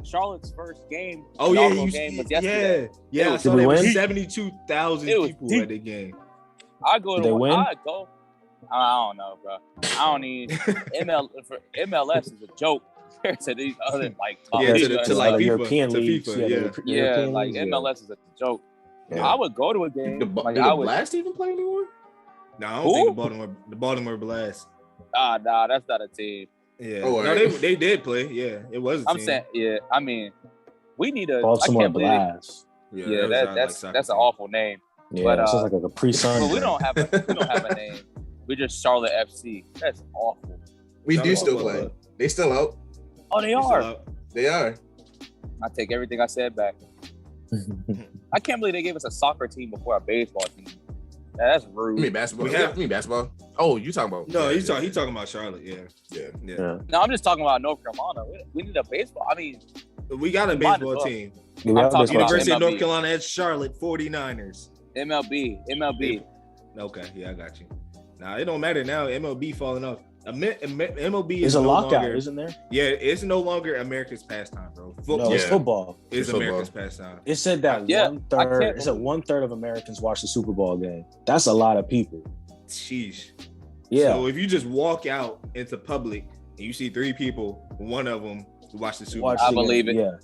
Charlotte's first game. Oh yeah, game was yesterday. Yeah. I saw there were 72,000 people at the game. I go to. Did they win? I go. I don't know, bro. I don't need MLS is a joke compared to these other like to like FIFA, European to leagues. FIFA, yeah, like MLS is a joke. Yeah. I would go to a game. Did the Blast even play anymore? No, I don't think the Baltimore Blast. Nah, that's not a team. Yeah, no, they did play. Yeah, it was. I'm saying, yeah. I mean, we need a Baltimore Blast. Yeah, that's an awful name. Yeah, but it sounds like a pre-sun. But we don't have a name. We're just Charlotte FC. That's awful. We do still play. They still out. Oh, they are. They are. I take everything I said back. I can't believe they gave us a soccer team before a baseball team. That's rude. You mean basketball? You mean basketball? Oh, you talking about? No, he's talking about Charlotte. Yeah. No, I'm just talking about North Carolina. We need a baseball. I mean, we got a baseball team. I'm talking about University of MLB. North Carolina at Charlotte 49ers. MLB. Okay, yeah, I got you. Nah, it don't matter now. MLB falling off. MLB is a no lockout, longer, isn't there? Yeah, it's no longer America's pastime, bro. No, it's football. It's America's pastime. It said that 1/3. It said 1/3 of Americans watch the Super Bowl game. That's a lot of people. Sheesh. Yeah. So if you just walk out into public and you see 3 people, one of them watch the Super Bowl. I believe it. Yeah.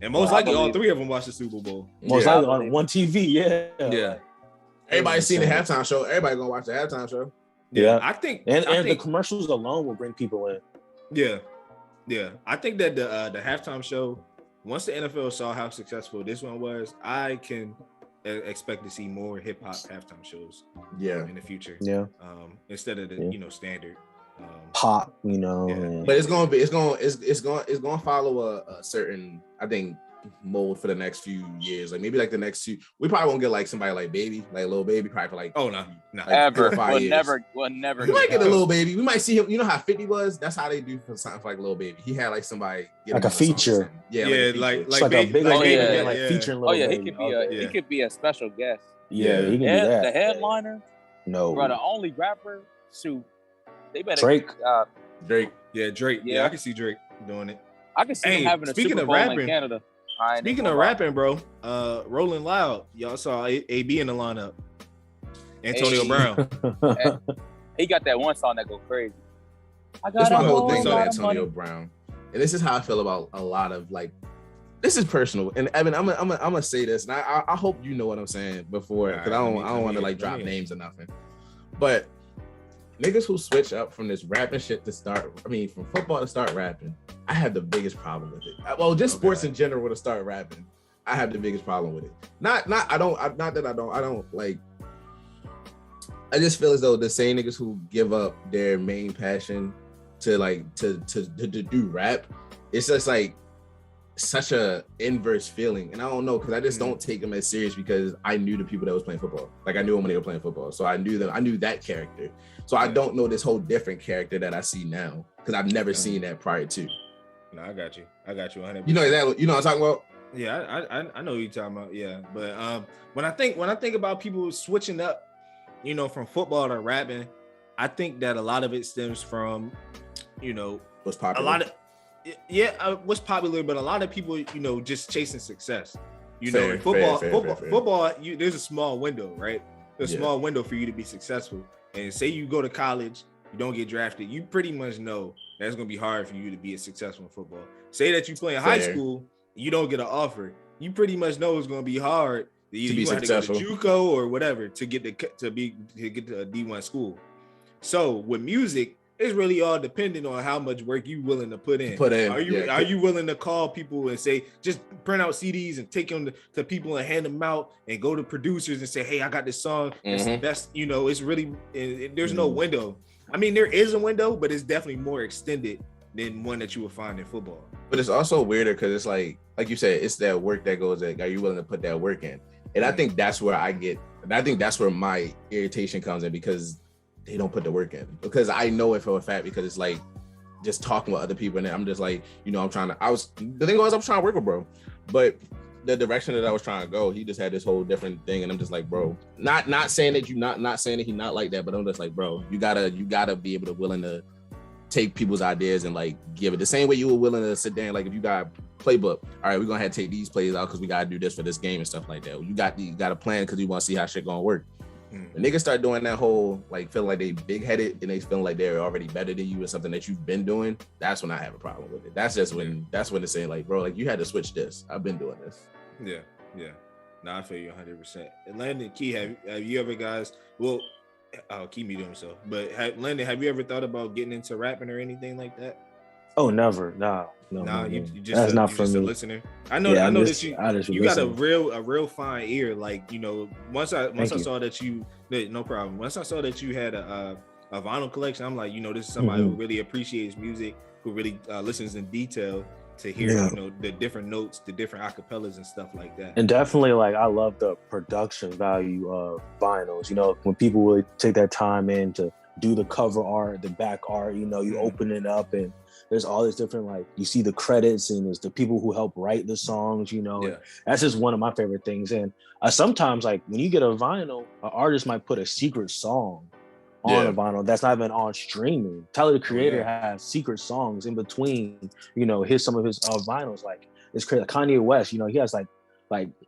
And most likely all 3 of them watch the Super Bowl. Most likely on one TV. Yeah. Yeah. Everybody's seen the halftime show. Everybody gonna watch the halftime show. Yeah, I think the commercials alone will bring people in. Yeah. I think that the halftime show, once the NFL saw how successful this one was, I can expect to see more hip hop halftime shows. Yeah, in the future. Yeah. Instead of the standard pop, But it's gonna follow a certain, I think, mold for the next few years. Like maybe like the next 2. We probably won't get like somebody like Baby, like Lil Baby, probably for like no, like ever. 4 or 5 We'll years. never. We might get a Lil Baby. We might see him. You know how 50 was? That's how they do for something for like Lil Baby. He had like somebody like a feature. Like a big featuring Lil Baby. He could be a special guest. Yeah, he can be that. The headliner. No, bro, the only rapper. Shoot, they better Drake. Yeah, Drake. Yeah, I can see Drake doing it. I can see him having a Super Bowl in Canada. Speaking of rapping, bro, Rolling Loud, y'all saw AB in the lineup. Antonio Brown. He got that one song that go crazy. That's my whole thing with Antonio Brown. And this is how I feel about a lot of like, this is personal. And Evan, I'm gonna say this, and I hope you know what I'm saying before, because I don't want to like drop names or nothing. But niggas who switch up from this rapping shit to from football to start rapping, I have the biggest problem with it. Well, just sports in general to start rapping, I have the biggest problem with it. I don't like. I just feel as though the same niggas who give up their main passion to do rap, it's just like such a inverse feeling, and I don't know, because I just don't take them as serious because I knew the people that was playing football. Like I knew them when they were playing football, so I knew them. I knew that character. So I don't know this whole different character that I see now because I've never seen that prior to. No, I got you 100%. You know that. You know what I'm talking about? Yeah, I know what you're talking about. Yeah, but when I think about people switching up, you know, from football to rapping, I think that a lot of it stems from, you know, what's popular. A lot of what's popular, but a lot of people, you know, just chasing success. You know, in football, there's a small window, right? There's a small window for you to be successful. And say you go to college, you don't get drafted, you pretty much know that's gonna be hard for you to be successful in football. Say that you play in high school, you don't get an offer, you pretty much know it's gonna be hard to be successful. Have to go to JUCO or whatever to get to a D1 school. So with music, it's really all dependent on how much work you willing to put in. Are you willing to call people and say, just print out CDs and take them to people and hand them out and go to producers and say, hey, I got this song. It's the best. You know, it's really, there's no window. I mean, there is a window, but it's definitely more extended than one that you would find in football. But it's also weirder because it's like you said, it's that work that goes in. Are you willing to put that work in? And I think that's where that's where my irritation comes in, because they don't put the work in, because I know it for a fact, because it's like just talking with other people and I'm just like, you know, I'm trying to work with bro, but the direction that I was trying to go, he just had this whole different thing, and I'm just like, bro, not saying that not saying that he's not like that, but I'm just like, bro, you gotta be able to willing to take people's ideas and like give it the same way you were willing to sit there and like, if you got a playbook, all right, we're gonna have to take these plays out because we gotta do this for this game and stuff like that. You got a plan because you want to see how shit gonna work. When niggas start doing that whole like feeling like they big-headed and they feeling like they're already better than you or something that you've been doing, that's when I have a problem with it. That's when it's saying like, bro, like you had to switch this. I've been doing this. Yeah. No, I feel you 100%. And Landon, Key, have you ever guys? Well, Key me doing himself. But Landon, have you ever thought about getting into rapping or anything like that? Oh, never. No. You just that's a listener. I know that you got a real fine ear. Like, you know, once I saw that you, no problem. Once I saw that you had a vinyl collection, I'm like, you know, this is somebody who really appreciates music, who really listens in detail to hear, you know, the different notes, the different acapellas and stuff like that. And definitely, like, I love the production value of vinyls. You know, when people really take that time in to do the cover art, the back art, you know, you open it up and there's all this different, like, you see the credits and there's the people who help write the songs, you know. That's just one of my favorite things. And sometimes, like, when you get a vinyl, an artist might put a secret song on a vinyl that's not even on streaming. Tyler, the Creator, has secret songs in between, you know, some of his vinyls. Like, it's crazy. Like Kanye West, you know, he has like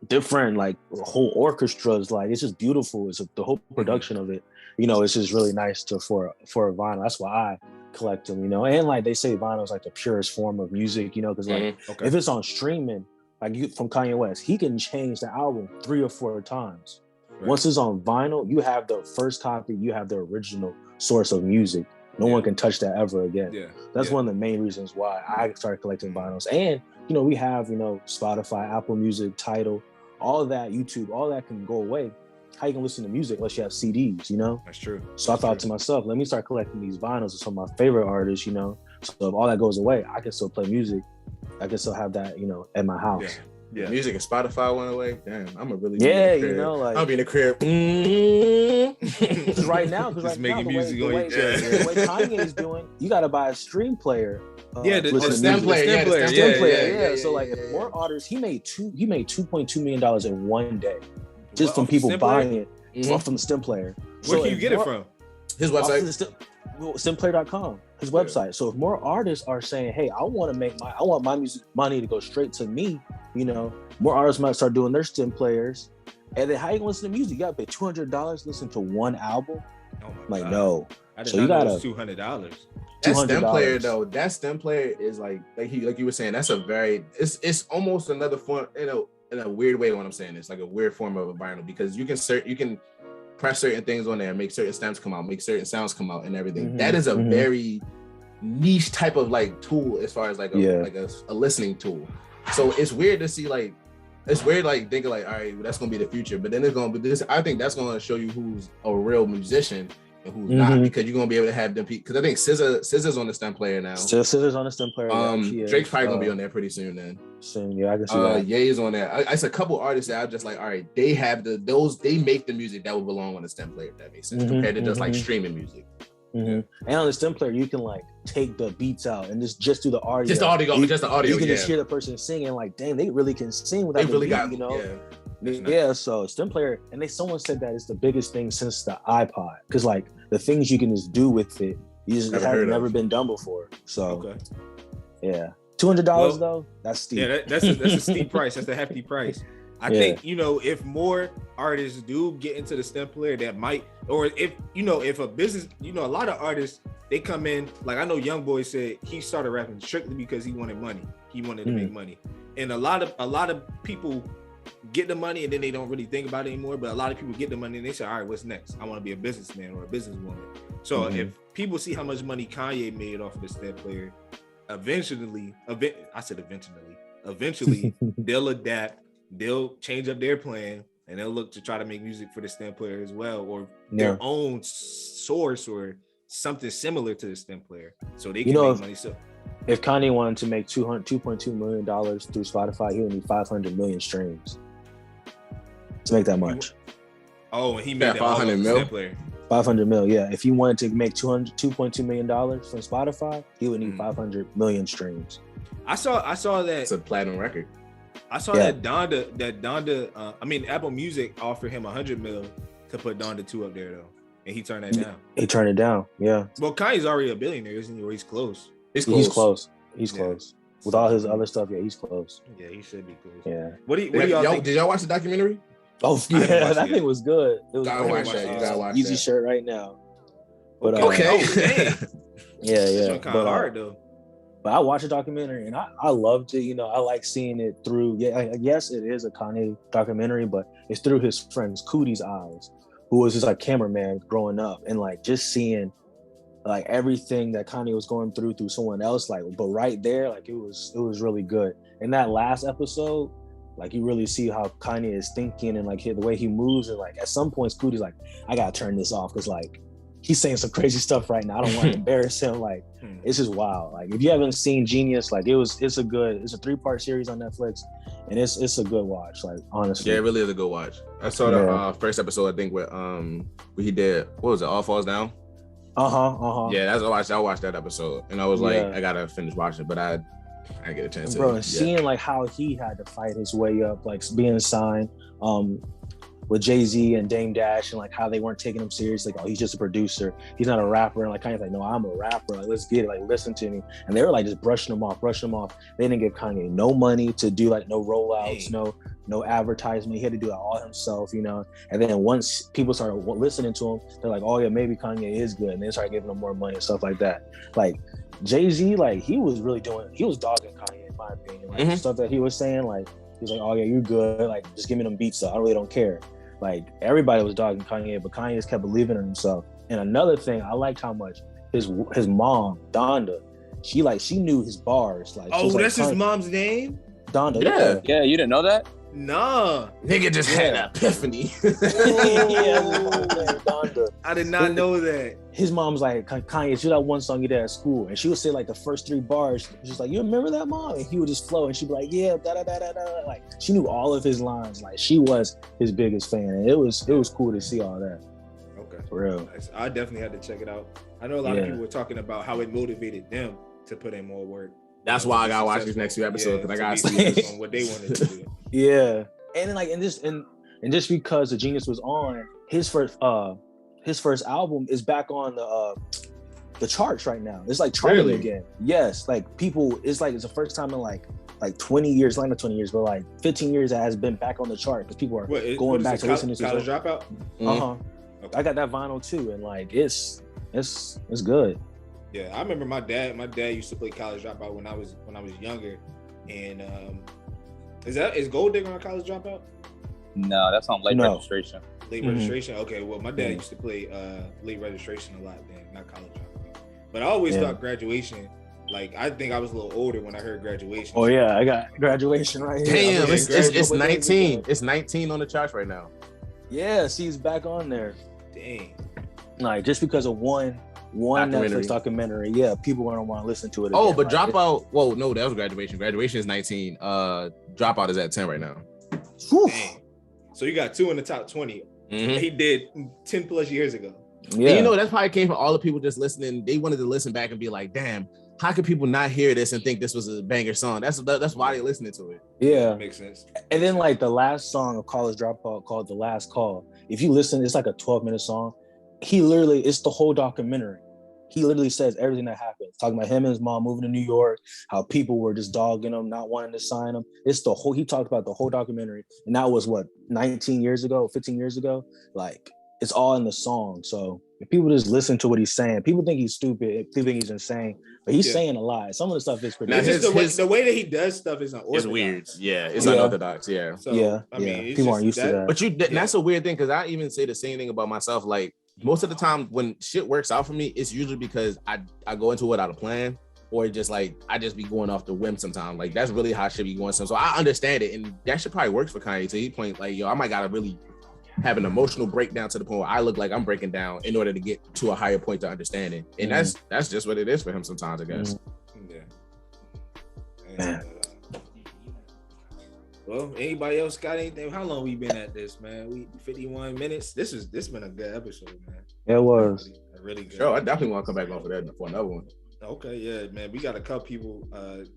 different, like, whole orchestras. Like, it's just beautiful. It's the whole production of it, you know, it's just really nice for a vinyl. That's why I collect them, you know. And like they say, vinyl is like the purest form of music, you know, because like if it's on streaming, like from Kanye West, he can change the album 3 or 4 times. Once it's on vinyl, you have the first copy, you have the original source of music. No one can touch that ever again. That's one of the main reasons why I started collecting vinyls. And, you know, we have, you know, Spotify, Apple Music, Tidal, all of that, YouTube, all that can go away. How you can listen to music unless you have CDs, you know? That's true. So I thought to myself, let me start collecting these vinyls of some of my favorite artists, you know? So if all that goes away, I can still play music. I can still have that, you know, at my house. Yeah. Music and Spotify went away. Damn, I'm a really you know, like I'll be in the crib. Right now, because right now, the way Kanye's doing, you got to buy a stream player. The stem player. So like, if more artists, he made $2.2 million in one day, just from people buying it from the stem player. Where can you get it from? His website, stemplayer.com. His website. So if more artists are saying, "Hey, I want my music money to go straight to me," you know, more artists might start doing their stem players. And then how you gonna listen to music? You gotta pay $200 to listen to one album. Oh my God. No. So you gotta $200. That stem player though. That stem player is like you were saying. That's a very. It's almost another form. In a weird way when I'm saying this, like a weird form of a vinyl, because you can press certain things on there, make certain stems come out, make certain sounds come out, and everything. That is a very niche type of like tool as far as like a listening tool. So it's weird to see like thinking like, all right, well, that's gonna be the future, but then it's gonna be this. I think that's gonna show you who's a real musician and who's not, because you're gonna be able to have them. Because I think SZA's on the stem player now. SZA's on the stem player. Drake's probably gonna be on there pretty soon. Then yeah, I can see that. Ye's on there. It's a couple artists that I'm just like, all right, they have they make the music that would belong on the stem player. If that makes sense, compared to just like streaming music. And on the stem player, you can like take the beats out and just do the audio. Just the audio. You can just hear the person singing. Like, dang, they really can sing without the beat, you know. Yeah, so stem player, and someone said that it's the biggest thing since the iPod, because like the things you can just do with it, it has never been done before. So yeah, $200 though, that's steep. Yeah, that's a steep price. That's a hefty price. I think, you know, if more artists do get into the stem player, that might, or if a business, you know, a lot of artists, they come in, like I know YoungBoy said he started rapping strictly because he wanted money. He wanted to make money, and a lot of people get the money and then they don't really think about it anymore. But a lot of people get the money and they say, all right, what's next? I want to be a businessman or a businesswoman. So if people see how much money Kanye made off of the step player, eventually they'll adapt, they'll change up their plan, and they'll look to try to make music for the stem player as well, or their own source or something similar to the stem player, so they can make money. So if Kanye wanted to make $2.2 million through Spotify, he would need 500 million streams to make that much. Oh, and he made that 500 million. 500 mil, yeah. If he wanted to make $2.2 million from Spotify, he would need 500 million streams. I saw that it's a platinum record. I saw that Donda. Apple Music offered him 100 mil to put Donda 2 up there though, and he turned that down. He turned it down, yeah. Well, Kanye's already a billionaire, isn't he? Or he's close. He's close. With all his other stuff, he's close. Yeah, he should be close. Yeah. What do y'all think? Did y'all watch the documentary? Oh yeah, that thing was good. It was gotta watch that. You gotta watch Easy that. Shirt right now. But okay. yeah. It's kind of hard though. But I watched the documentary and I loved it. You know, I like seeing it through. Yeah, yes, it is a Kanye documentary, but it's through his friend Cootie's eyes, who was just like cameraman growing up, and like just seeing like everything that Kanye was going through someone else. Like, but right there, like it was really good. In that last episode, like you really see how Kanye is thinking and like the way he moves, and like at some points, Cootie's like, I gotta turn this off because like he's saying some crazy stuff right now. I don't want to embarrass him. Like it's just wild. Like if you haven't seen Genius, like it's a 3-part series on Netflix, and it's a good watch. Like honestly, yeah, it really is a good watch. I saw the first episode. I think where he did, what was it? All Falls Down. Yeah, that's what I watched that episode, and I was like, I gotta finish watching it, but I didn't get a chance. Bro, seeing like how he had to fight his way up, like being signed with Jay-Z and Dame Dash, and like how they weren't taking him serious. Like, oh, he's just a producer. He's not a rapper. And like Kanye's like, no, I'm a rapper. Like, let's get it. Like, listen to me. And they were like just brushing him off. They didn't give Kanye no money to do like no rollouts, no advertisement. He had to do it all himself, you know. And then once people started listening to him, they're like, oh yeah, maybe Kanye is good. And they started giving him more money and stuff like that. Like Jay-Z, like he was dogging Kanye in my opinion. Like stuff that he was saying, like he's like, oh yeah, you're good. Like just give me them beats. So I really don't care. Like everybody was dogging Kanye, but Kanye just kept believing in himself. And another thing, I liked how much his mom, Donda, she knew his bars. Like, oh, that's his mom's name? Donda. Yeah, you didn't know that? Nah. Nigga just had an epiphany. Donda. I did not know that. His mom's like, Kanye, do that one song you did at school. And she would say like the first 3 bars. She's like, you remember that, Mom? And he would just flow. And she'd be like, yeah, da-da-da-da-da. Like, she knew all of his lines. Like, she was his biggest fan. And it was cool to see all that. Okay. For real. I definitely had to check it out. I know a lot of people were talking about how it motivated them to put in more work. That's why I gotta watch these next few episodes, because I gotta see on what they wanted to do. Yeah. And then like and just because the Genius was on, his first album is back on the charts right now. It's like charting again. Yes, like people, it's the first time in like 20 years, not 20 years, but like 15 years that has been back on the chart, because people are going back to listening to College Dropout. Okay. I got that vinyl too, and like it's good. Yeah, I remember my dad used to play College Dropout when I was younger, and is Gold Digger on College Dropout? No, that's on Late Registration. Late Registration. Okay, well my dad used to play Late Registration a lot then, not College Dropout. But I always thought Graduation. Like I think I was a little older when I heard Graduation. Oh yeah, I got Graduation right here. Damn, it's 19. It's 19 on the charts right now. Yeah, she's back on there. Dang. Like just because of one Netflix documentary, people are gonna want to listen to it. Oh, again. but like, Dropout. Whoa, no, that was Graduation. Graduation is 19. Dropout is at 10 right now. Dang. So you got 2 in the top 20. Mm-hmm. He did 10 plus years ago. Yeah, and you know that's probably came from all the people just listening. They wanted to listen back and be like, "Damn, how could people not hear this and think this was a banger song?" That's why they're listening to it. Yeah, that makes sense. And then like the last song of College Dropout called "The Last Call." If you listen, it's like a 12-minute song. It's the whole documentary. He literally says everything that happened, talking about him and his mom moving to New York, how people were just dogging him, not wanting to sign him. He talked about the whole documentary, and that was 15 years ago. Like it's all in the song. So if people just listen to what he's saying, people think he's stupid, people think he's insane, but he's saying a lot. Some of the stuff is pretty. Now, the way that he does stuff is unorthodox. It's weird. Yeah, it's unorthodox. Yeah. So, I mean, people aren't used to that. But that's a weird thing because I even say the same thing about myself. Like most of the time when shit works out for me, it's usually because I go into it without a plan, or just like I just be going off the whim sometimes. Like that's really how shit be going. So I understand it, and that shit probably works for Kanye to his point. Like I might gotta really have an emotional breakdown to the point where I look like I'm breaking down in order to get to a higher point to understanding. And that's just what it is for him sometimes, I guess. Yeah. Well, anybody else got anything? How long we been at this, man? We 51 minutes. This been a good episode, man. It was really good. Sure, I definitely want to come back on for another one. Okay, yeah, man. We got a couple people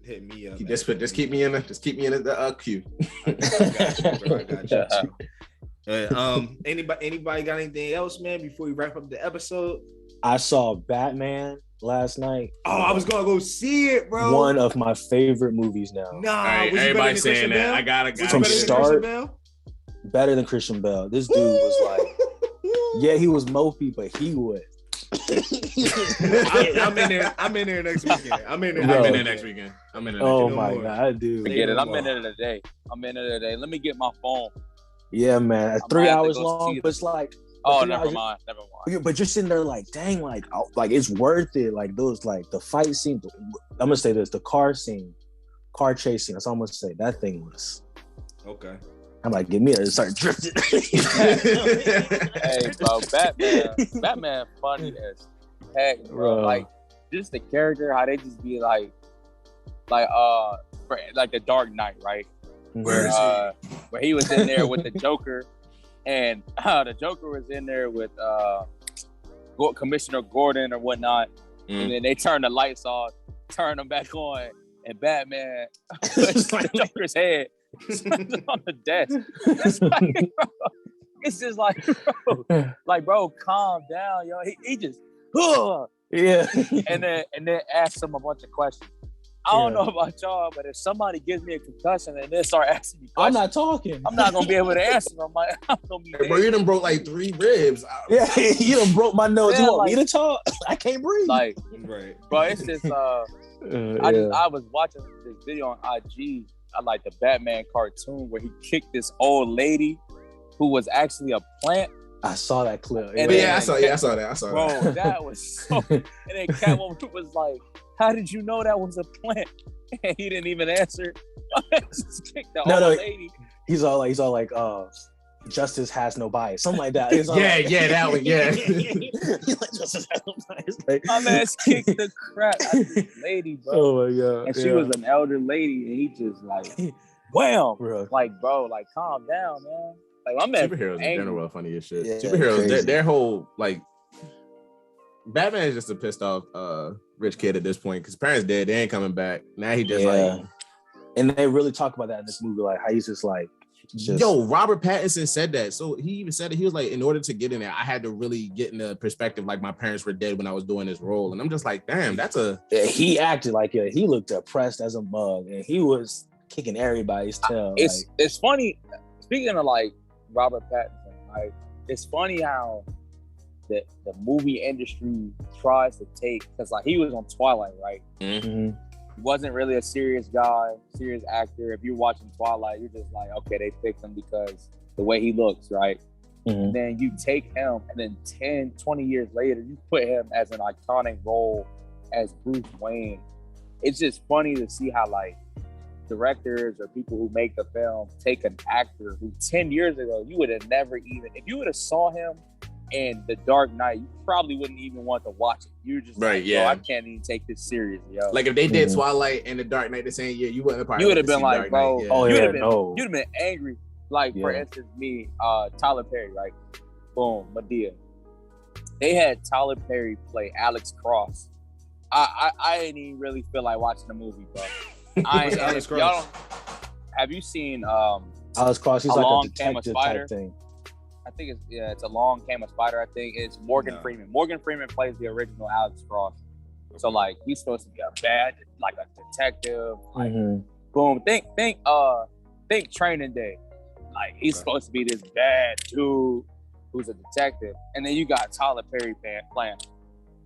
hit me up. Just keep me in the queue. I got you. Anybody got anything else, man, before we wrap up the episode? I saw Batman last night. Oh, I was gonna go see it, bro. One of my favorite movies now. Nah, right, everybody saying that. I gotta from start better than Christian Bale. This dude was like, he was mopey, but he was. I'm in there next weekend. I'm in there next weekend. Oh my god, dude. Forget it. I'm in there today. Let me get my phone. Yeah, man. 3 hours long, but it's like. Oh, never mind. But you're sitting there like, dang, like it's worth it. Like those, like the fight scene. I'm gonna say this: the car chase scene. That's all I'm gonna say. That thing was okay. I'm like, give me a start drifting. Hey, bro, Batman, funny as heck, bro. Like just the character, how they just be like the Dark Knight, right? Where he was in there with the Joker, and the Joker was in there with Commissioner Gordon or whatnot, and then they turned the lights off, turned them back on, and Batman puts the Joker's head on the desk. It's just like, bro, calm down, yo. He just, and then ask him a bunch of questions. I don't know about y'all, but if somebody gives me a concussion and they start asking me questions, I'm not talking. I'm not gonna be able to answer them. I'm gonna be bro, you done broke like 3 ribs. Yeah, you done broke my nose. Yeah, you want me to talk? I can't breathe. Like, right, bro, it's just I was watching this video on IG. I like the Batman cartoon where he kicked this old lady who was actually a plant. I saw that clip. And I saw that. Bro, that was so. And then Catwoman was like, "How did you know that was a plant?" And he didn't even answer. Just kicked the old lady. He's all like, justice has no bias, something like that. That one, yeah. He's like, justice has no bias. Like, my man's kicked the crap out of this lady, bro. Oh my god! And she was an elder lady, and he just like, wham, bro. Like, bro, like, calm down, man. Like, my man, superheroes in general are funny as shit. Yeah, superheroes, their whole like, Batman is just a pissed off rich kid at this point because parents dead, they ain't coming back. Now he just like, and they really talk about that in this movie, like how he's just like. Yo, Robert Pattinson said that. So he even said it. He was like, in order to get in there, I had to really get in the perspective like my parents were dead when I was doing this role. And I'm just like, damn, that's a. Yeah, he acted like he looked depressed as a mug, and he was kicking everybody's tail. It's funny. Speaking of like Robert Pattinson, like it's funny how the movie industry tries to take, because like he was on Twilight, right? Mm-hmm. Wasn't really a serious guy, serious actor. If you're watching Twilight, you're just like, okay, they picked him because the way he looks, right? Mm-hmm. And then you take him, and then 10, 20 years later, you put him as an iconic role as Bruce Wayne. It's just funny to see how like directors or people who make the film take an actor who 10 years ago, you would have never even, if you would have saw him and The Dark Knight, you probably wouldn't even want to watch it. You're just right, like, yo, I can't even take this serious, yo. Like if they did Twilight and The Dark Knight the same year, you wouldn't probably. You would have been like, bro, you'd have been angry. Like for instance, me, Tyler Perry, right? Boom, Madea. They had Tyler Perry play Alex Cross. I didn't even really feel like watching the movie, bro. Alex Cross? Have you seen Alex Cross? He's like a detective type thing. I think it's a long came a spider. I think it's Morgan Freeman. Morgan Freeman plays the original Alex Cross. So like he's supposed to be a bad, like a detective. Like, boom. Think Training Day. Like he's supposed to be this bad dude who's a detective, and then you got Tyler Perry playing.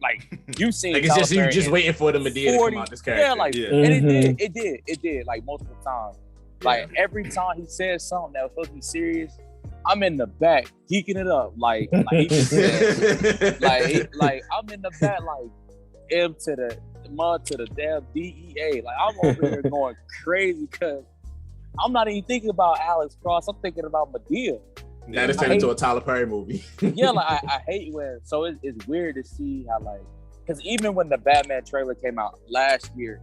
Like you've seen, like it's just you just waiting for the Madea to come out this character. Yeah, like and it did like multiple times. Like every time he says something that was supposed to be serious, I'm in the back geeking it up. Like he just said, like I'm in the back like M to the mud to the damn DEA. Like I'm over here going crazy because I'm not even thinking about Alex Cross. I'm thinking about Madea. That is turned into a Tyler Perry movie. Yeah, like I hate when. So it's weird to see how like, because even when the Batman trailer came out last year,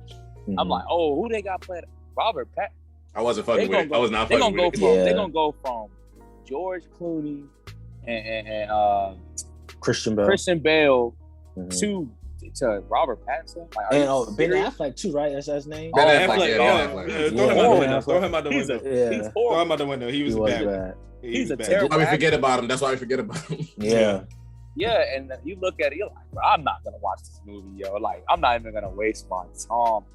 I'm like, oh, who they got playing? Robert Pattinson. I wasn't fucking with it. I was not fucking with it. They're gonna go from George Clooney and Christian Bale to Robert Pattinson. Like, and Ben Affleck too, right? That's his name. Ben Affleck. Throw him out the window. He's horrible. Throw him out the window. He was bad. He's a terrible. That's why we forget about him. That's why we forget about him. Yeah, and you look at it, you're like, bro, I'm not gonna watch this movie, yo. Like, I'm not even gonna waste my time.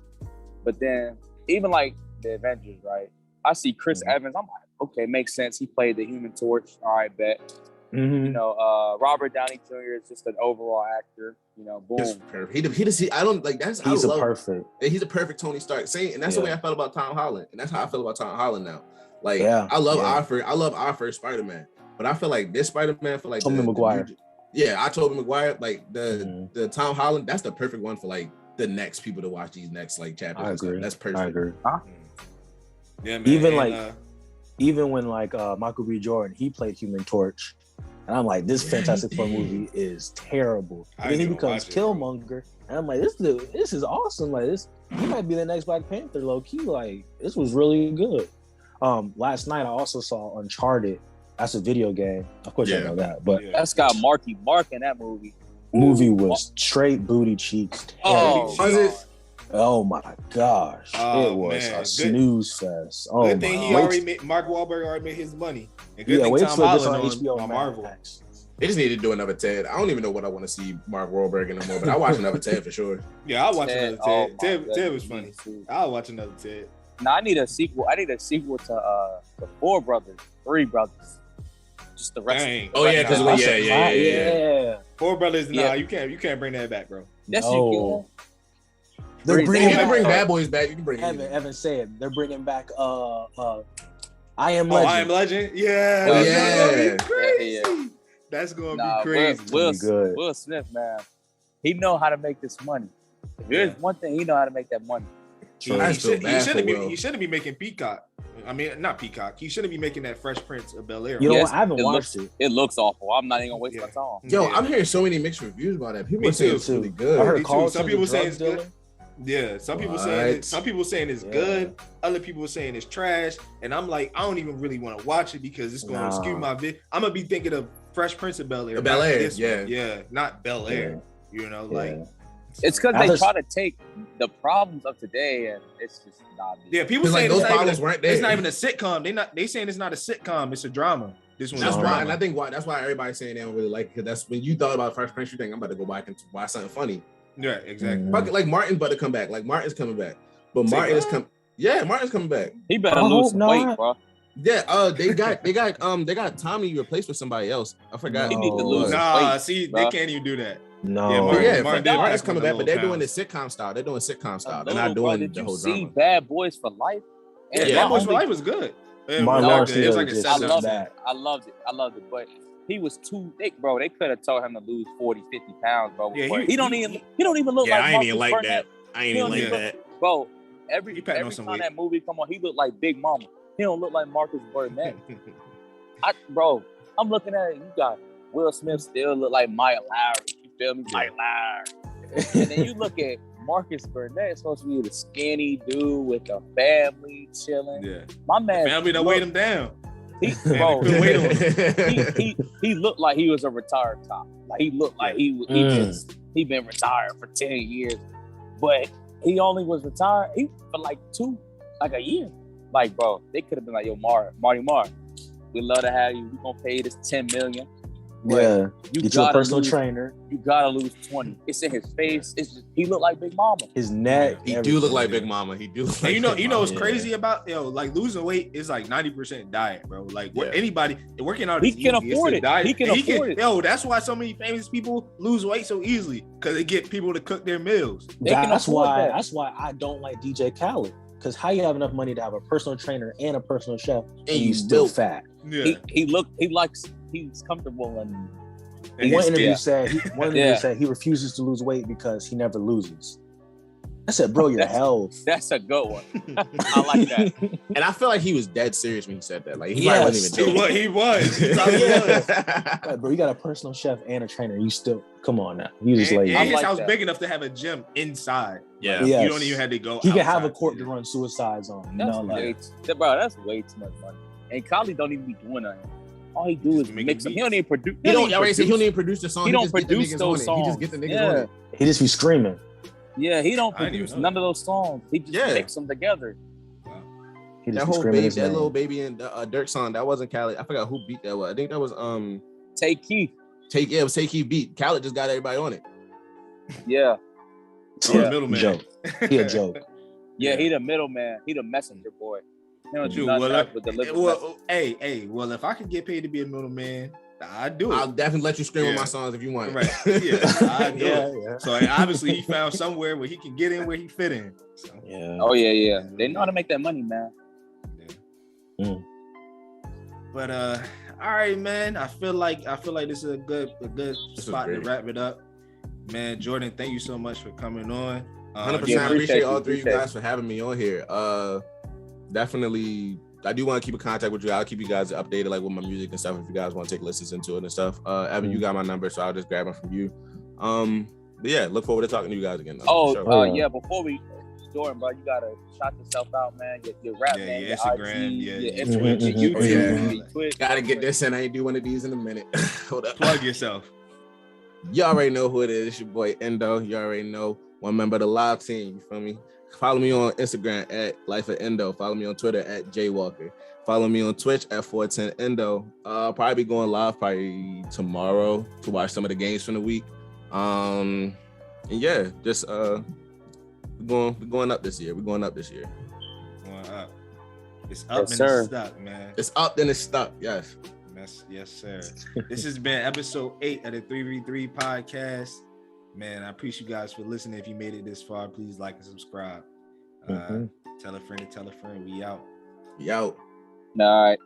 But then, even like the Avengers, right? I see Chris Evans. I'm like, okay, makes sense. He played the Human Torch. All right, bet. You know, Robert Downey Jr. is just an overall actor. You know, boom. I don't like that's. He's a perfect Tony Stark. And that's the way I felt about Tom Holland, and that's how I feel about Tom Holland now. Like, I love our first Spider-Man, but I feel like this Spider-Man for like Tobey Maguire. I Tobey Maguire, like the Tom Holland, that's the perfect one for like the next people to watch these next like chapters. I agree. That's perfect. I agree. Yeah, man. Even when Michael B. Jordan, he played Human Torch, and I'm like, this Fantastic Four movie is terrible. And then he becomes Killmonger, and I'm like, this is awesome. Like this, he might be the next Black Panther, low key. Like this was really good. Last night I also saw Uncharted. That's a video game. Of course, I know that, but that's got Marky Mark in that movie. Movie was straight booty cheeks. Oh my gosh! It was a snooze fest. Oh, good thing Mark Wahlberg already made his money. And good thing Tom Holland on HBO on Marvel. They just need to do another Ted. I don't even know what I want to see Mark Wahlberg in anymore, but I'll watch another Ted for sure. Yeah, I'll watch another Ted. Ted was funny. I'll watch another Ted. Now I need a sequel. I need a sequel to the Three Brothers. Just the rest. Yeah. Four Brothers. Nah, you can't bring that back, bro. Yes, you can. They bring Bad Boys back. You can bring Evan said they're bringing back I Am Legend. I Am Legend. Yeah. Oh, Crazy. That's gonna be crazy. Will Smith, man, he know how to make this money. If there's one thing, he know how to make that money. He shouldn't be making Peacock. I mean, not Peacock. He shouldn't be making that Fresh Prince of Bel-Air. You know what? I haven't watched it. It looks awful. I'm not even gonna waste my time. Yo, I'm hearing so many mixed reviews about that. People say it's really good. I heard some people say it's good. Yeah, some people saying it's good. Other people saying it's trash. And I'm like, I don't even really want to watch it because it's going to skew my vid. I'm gonna be thinking of Fresh Prince of Bel-Air. Not Bel-Air. You know, like. It's because they try to take the problems of today and it's just not. Yeah, people saying those problems weren't there. It's not even a sitcom. They saying it's not a sitcom. It's a drama. This one. That's why, and I think that's why everybody's saying they don't really like it. Because that's when you thought about Fresh Prince, you think I'm about to go back and watch something funny. Yeah, exactly. Like Martin's about to come back. Like Martin's coming back, but Martin is coming. Yeah, Martin's coming back. He better lose some weight, bro. Yeah, they got Tommy replaced with somebody else. I forgot. He need to lose weight. See, they can't even do that. No, Martin's coming back, but they're doing the sitcom style. They're doing sitcom style. They're not doing the whole drama. Did you see Bad Boys for Life? Bad Boys for Life was good. I loved it, but he was too thick, bro. They could have told him to lose 40, 50 pounds, bro. Yeah, he don't even look like. I ain't even like that. Bro, every time that movie come on, he looked like Big Mama. He don't look like Marcus Burnett. I'm looking at it. You got Will Smith still look like Mike Lowry. You feel me? Mike Lowry. And then you look at Marcus Burnett, supposed to be the skinny dude with the family chilling. Yeah. My man. The family that weighed him down. He looked like he was a retired cop. Like he looked like he been retired for 10 years. But he only was retired for like a year. Like, bro, they could have been like, yo, Marty Marr, we love to have you. We're gonna pay this $10 million. Yeah, get you a personal trainer. You gotta lose 20. It's in his face. It's just, he looked like Big Mama. His neck. He do look like Big Mama. He do. Look like you know what's crazy about like losing weight is like 90% diet, bro. Like anybody working out, he can afford it. He can afford it. Yo, that's why so many famous people lose weight so easily because they get people to cook their meals. That's why I don't like DJ Khaled. Because how you have enough money to have a personal trainer and a personal chef and you still fat? Yeah. He's comfortable and one interview said he refuses to lose weight because he never loses. I said, bro, your health. That's a good one. I like that. And I feel like he was dead serious when he said that. Like he probably wasn't even joking. He was. Right, bro, you got a personal chef and a trainer. You still come on now. You just like his house big enough to have a gym inside. Yeah, like, you don't even have to go. He can have a court to run suicides on. Bro, that's way too much money. And Khaled don't even be doing that. All he do is mix them. He don't even produce. He don't even produce the song. He don't produce those songs. He just get the niggas on it. He just be screaming. Yeah, he don't produce none of those songs. He just mix them together. That whole baby, that little baby and Dirk song, that wasn't Khaled. I forgot who beat that was. I think that was Take Keith. It was Take Keith beat. Khaled just got everybody on it. Yeah. Middleman. Joke. He a joke. Yeah, he the middleman. He the messenger boy. Well, if I could get paid to be a middleman, I'd do it. I'll definitely let you scream on my songs if you want. Right. Yeah, I'd do it. Yeah. So obviously he found somewhere where he can get in where he fit in. So. Yeah. Oh yeah. They know how to make that money, man. Yeah. But all right, man. I feel like this is a good spot to wrap it up. Man, Jordan, thank you so much for coming on. 100% appreciate all three of you guys for having me on here. Definitely, I do want to keep in contact with you. I'll keep you guys updated, like with my music and stuff. If you guys want to take listens into it and stuff. Evan, you got my number, so I'll just grab it from you. But yeah, look forward to talking to you guys again. Yeah. Before we, Jordan, bro, you gotta shout yourself out, man. Your rap, man. Your Instagram, your YouTube, your Twitch. Gotta get this in. I ain't do one of these in a minute. Hold up. Plug yourself. You already know who it is. It's your boy Indo. You already know, one member of the live team. You feel me? Follow me on Instagram at Life of Indo. Follow me on Twitter at Jaywalker. Follow me on Twitch at 410 Indo. I'll probably be going live tomorrow to watch some of the games from the week. And yeah, just we're going up this year. Going up. It's up and it's stuck, man. It's up and it's stuck. Yes. Yes, sir. This has been episode 8 of the 3v3 podcast. Man, I appreciate you guys for listening. If you made it this far, please like and subscribe. Tell a friend to tell a friend. We out. All right.